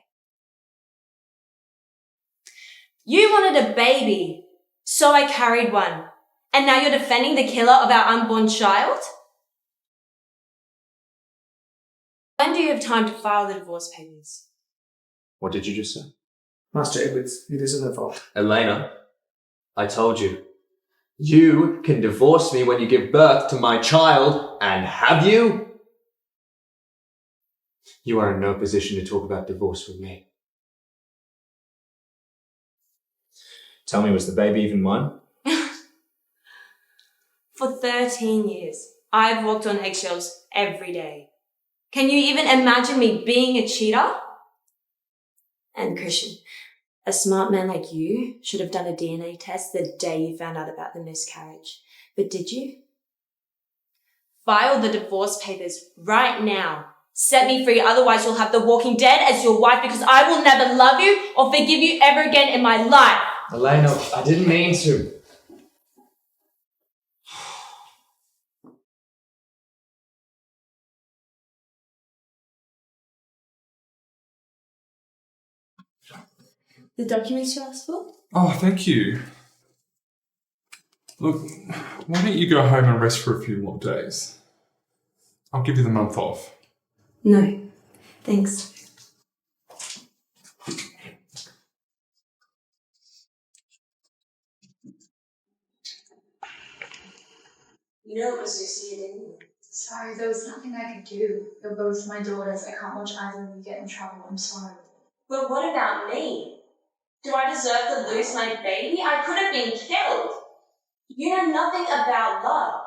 You wanted a baby, so I carried one. And now you're defending the killer of our unborn child?
When do you have time to file the divorce papers?
What did you just say?
Master Edwards, it isn't her fault.
Elena, I told you. You can divorce me when you give birth to my child, and have you? You are in no position to talk about divorce with me. Tell me, was the baby even mine?
For 13 years, I've walked on eggshells every day. Can you even imagine me being a cheater? And Christian, a smart man like you should have done a DNA test the day you found out about the miscarriage. But did you? File the divorce papers right now. Set me free, otherwise you'll have the walking dead as your wife, because I will never love you or forgive you ever again in my life.
Elena, I didn't mean to.
The documents you asked for?
Oh, thank you. Look, why don't you go home and rest for a few more days? I'll give you the month off.
No, thanks.
You know it was Lucy, didn't you? Sorry, there was nothing I could do. You're both my daughters. I can't watch either of you get in trouble. I'm sorry.
But what about me? Do I deserve to lose my baby? I could have been killed. You know nothing about love.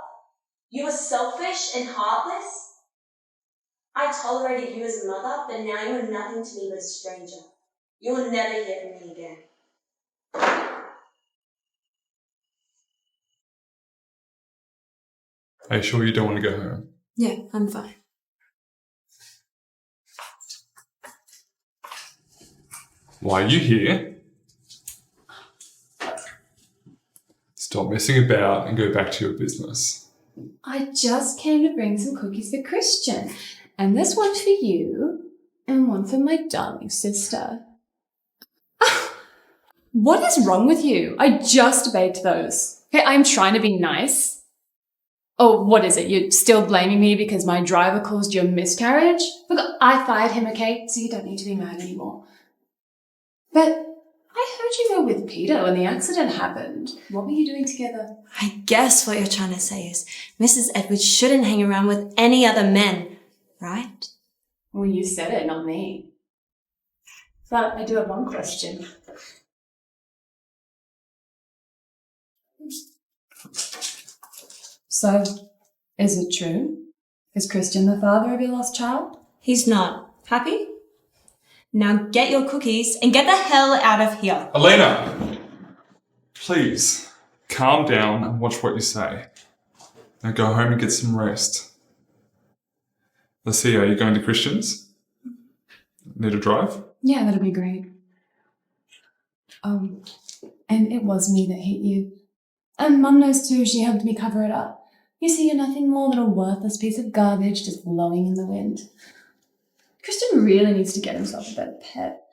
You were selfish and heartless. I tolerated you as a mother, but now you are nothing to me but a stranger. You will never hear from me again.
Are you sure you don't want to go home?
Yeah, I'm fine.
Why are you here? Stop messing about and go back to your business.
I just came to bring some cookies for Christian. And this one for you, and one for my darling sister. What is wrong with you? I just baked those. Okay, I'm trying to be nice. Oh, what is it? You're still blaming me because my driver caused your miscarriage? Look, I fired him, okay? So you don't need to be mad anymore. But I heard you were with Peter when the accident happened. What were you doing together?
I guess what you're trying to say is Mrs. Edwards shouldn't hang around with any other men, right?
Well, you said it, not me. But I do have one question. So, is it true? Is Christian the father of your lost child?
He's not. Happy? Now get your cookies and get the hell out of here.
Elena! Please, calm down and watch what you say. Now go home and get some rest. Let's see, are you going to Christian's? Need a drive?
Yeah, that'd be great. And it was me that hit you. And Mum knows too, she helped me cover it up. You see, you're nothing more than a worthless piece of garbage just blowing in the wind. Christian really needs to get himself a better pet.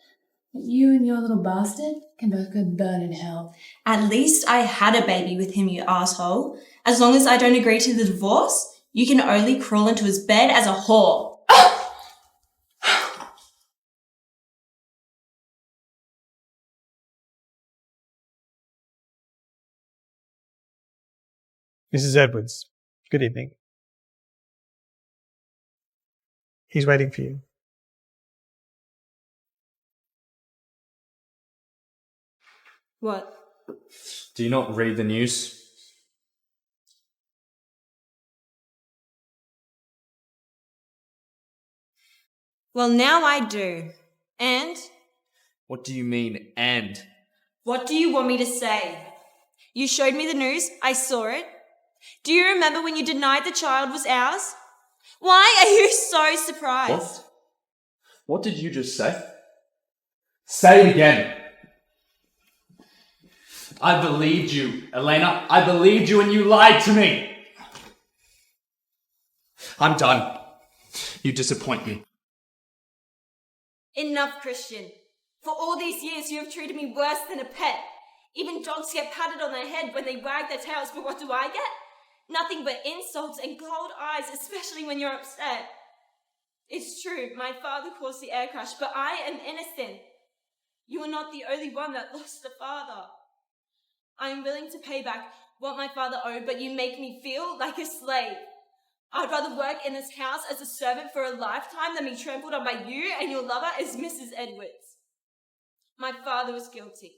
But you and your little bastard can both go burn in hell.
At least I had a baby with him, you asshole. As long as I don't agree to the divorce, you can only crawl into his bed as a whore.
Mrs. Edwards, good evening. He's waiting for you.
What?
Do you not read the news?
Well, now I do. And?
What do you mean, and?
What do you want me to say? You showed me the news. I saw it. Do you remember when you denied the child was ours? Why are you so surprised?
What did you just say? Say it again. I believed you, Elena. I believed you and you lied to me. I'm done. You disappoint me.
Enough, Christian. For all these years, you have treated me worse than a pet. Even dogs get patted on their head when they wag their tails, but what do I get? Nothing but insults and cold eyes, especially when you're upset. It's true, my father caused the air crash, but I am innocent. You are not the only one that lost a father. I am willing to pay back what my father owed, but you make me feel like a slave. I'd rather work in this house as a servant for a lifetime than be trampled on by you and your lover as Mrs. Edwards. My father was guilty.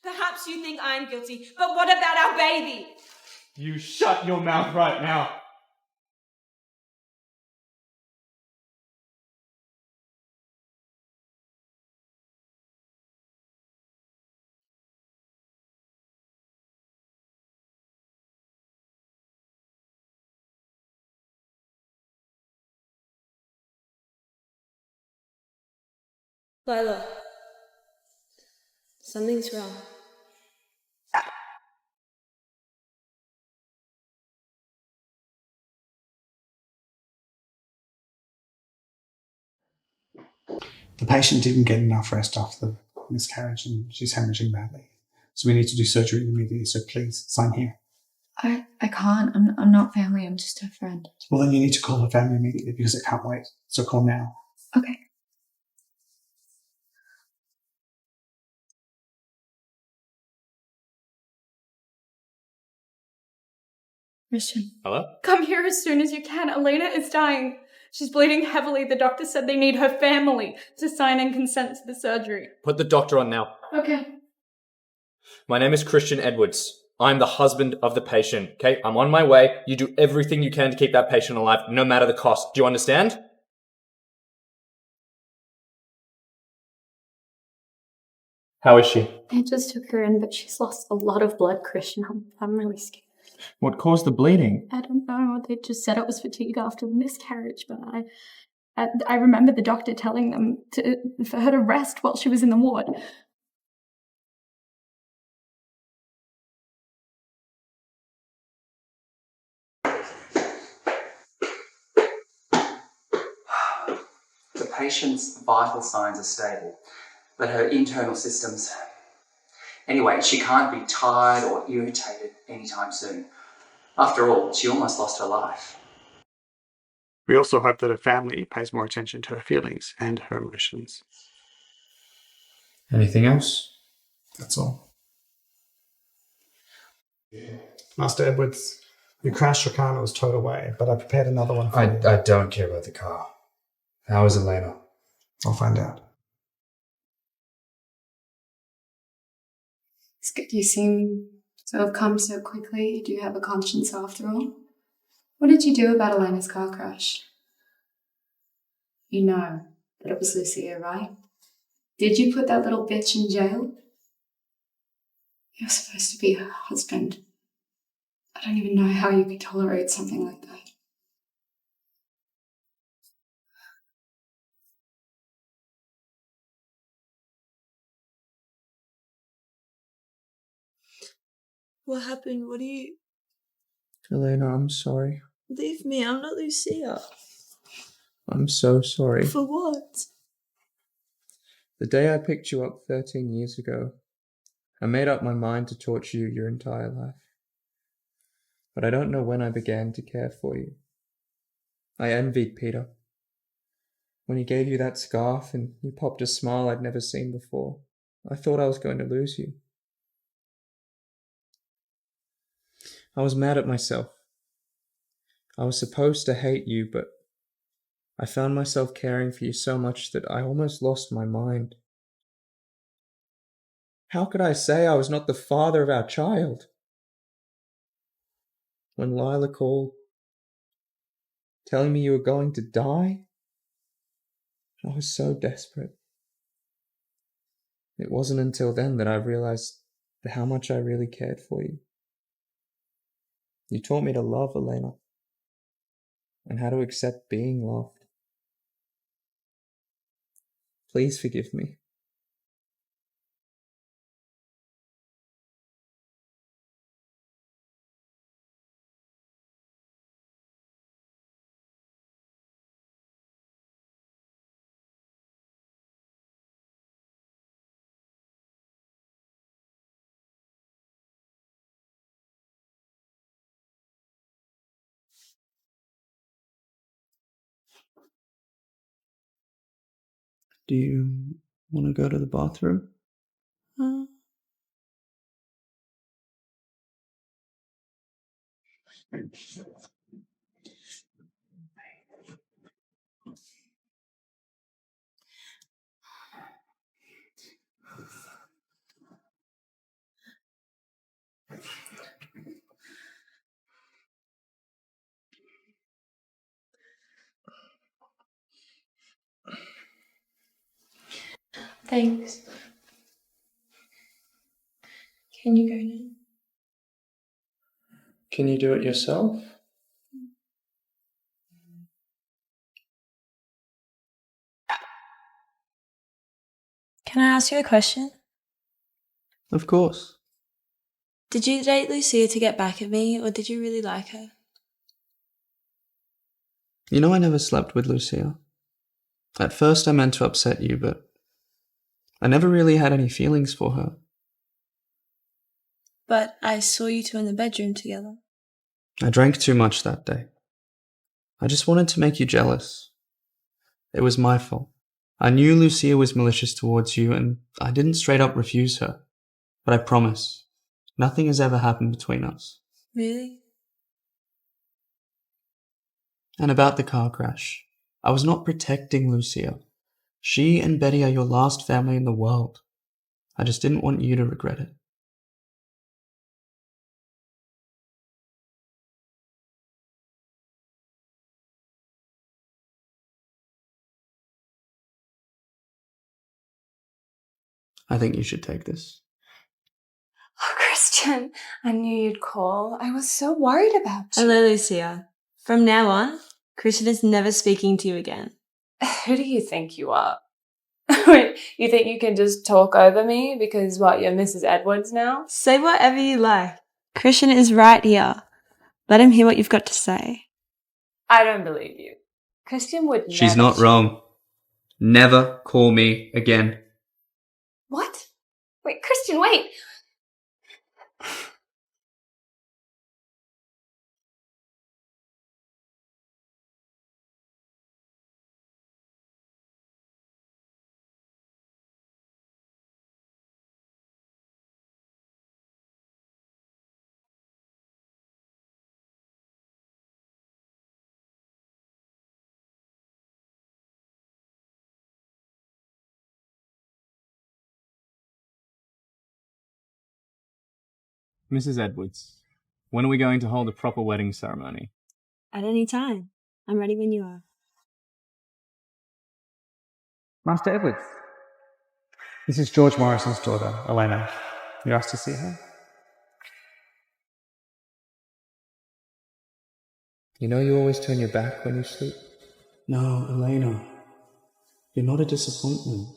Perhaps you think I'm guilty, but what about our baby?
You shut your mouth right now.
Lila, something's wrong.
The patient didn't get enough rest after the miscarriage and she's hemorrhaging badly. So we need to do surgery immediately, so please sign here.
I can't. I'm not family. I'm just her friend.
Well, then you need to call her family immediately because it can't wait. So call now.
Okay. Christian.
Hello?
Come here as soon as you can. Elena is dying. She's bleeding heavily. The doctor said they need her family to sign and consent to the surgery.
Put the doctor on now.
Okay.
My name is Christian Edwards. I'm the husband of the patient, okay? I'm on my way. You do everything you can to keep that patient alive, no matter the cost. Do you understand? How is she?
They just took her in, but she's lost a lot of blood, Christian. I'm really scared.
What caused the bleeding?
I don't know. They just said it was fatigue after the miscarriage, but I remember the doctor telling them for her to rest while she was in the ward.
The patient's vital signs are stable, but her internal systems... Anyway, she can't be tired or irritated anytime soon. After all, she almost lost her life.
We also hope that her family pays more attention to her feelings and her emotions.
Anything else?
That's all. Master Edwards, you crashed your car and it was towed away, but I prepared another one for you.
I don't care about the car. How is Elena?
I'll find out.
It's good you seem to have come so quickly. You do have a conscience after all. What did you do about Elena's car crash? You know that it was Lucia, right? Did you put that little bitch in jail? You're supposed to be her husband. I don't even know how you could tolerate something like that.
What happened? What do you...
Elena, I'm sorry.
Leave me, I'm not Lucia.
I'm so sorry.
For what?
The day I picked you up 13 years ago, I made up my mind to torture you your entire life. But I don't know when I began to care for you. I envied Peter. When he gave you that scarf and you popped a smile I'd never seen before, I thought I was going to lose you. I was mad at myself. I was supposed to hate you, but I found myself caring for you so much that I almost lost my mind. How could I say I was not the father of our child? When Lila called, telling me you were going to die, I was so desperate. It wasn't until then that I realized how much I really cared for you. You taught me to love, Elena, and how to accept being loved. Please forgive me. Do you want to go to the bathroom?
Thanks. Can you go now?
Can you do it yourself?
Can I ask you a question?
Of course.
Did you date Lucia to get back at me, or did you really like her?
You know I never slept with Lucia. At first I meant to upset you, but I never really had any feelings for her.
But I saw you two in the bedroom together.
I drank too much that day. I just wanted to make you jealous. It was my fault. I knew Lucia was malicious towards you, and I didn't straight up refuse her. But I promise, nothing has ever happened between us.
Really?
And about the car crash, I was not protecting Lucia. She and Betty are your last family in the world. I just didn't want you to regret it. I think you should take this.
Oh, Christian, I knew you'd call. I was so worried about you.
Hello, Lucia. From now on, Christian is never speaking to you again.
Who do you think you are? Wait, you think you can just talk over me because, what, you're Mrs. Edwards now?
Say whatever you like. Christian is right here. Let him hear what you've got to say.
I don't believe you. Christian would never...
She's not wrong. Never call me again.
What? Wait, Christian, wait!
Mrs. Edwards, when are we going to hold a proper wedding ceremony?
At any time. I'm ready when you are.
Master Edwards, this is George Morrison's daughter, Elena. You asked to see her?
You know you always turn your back when you sleep? No, Elena. You're not a disappointment.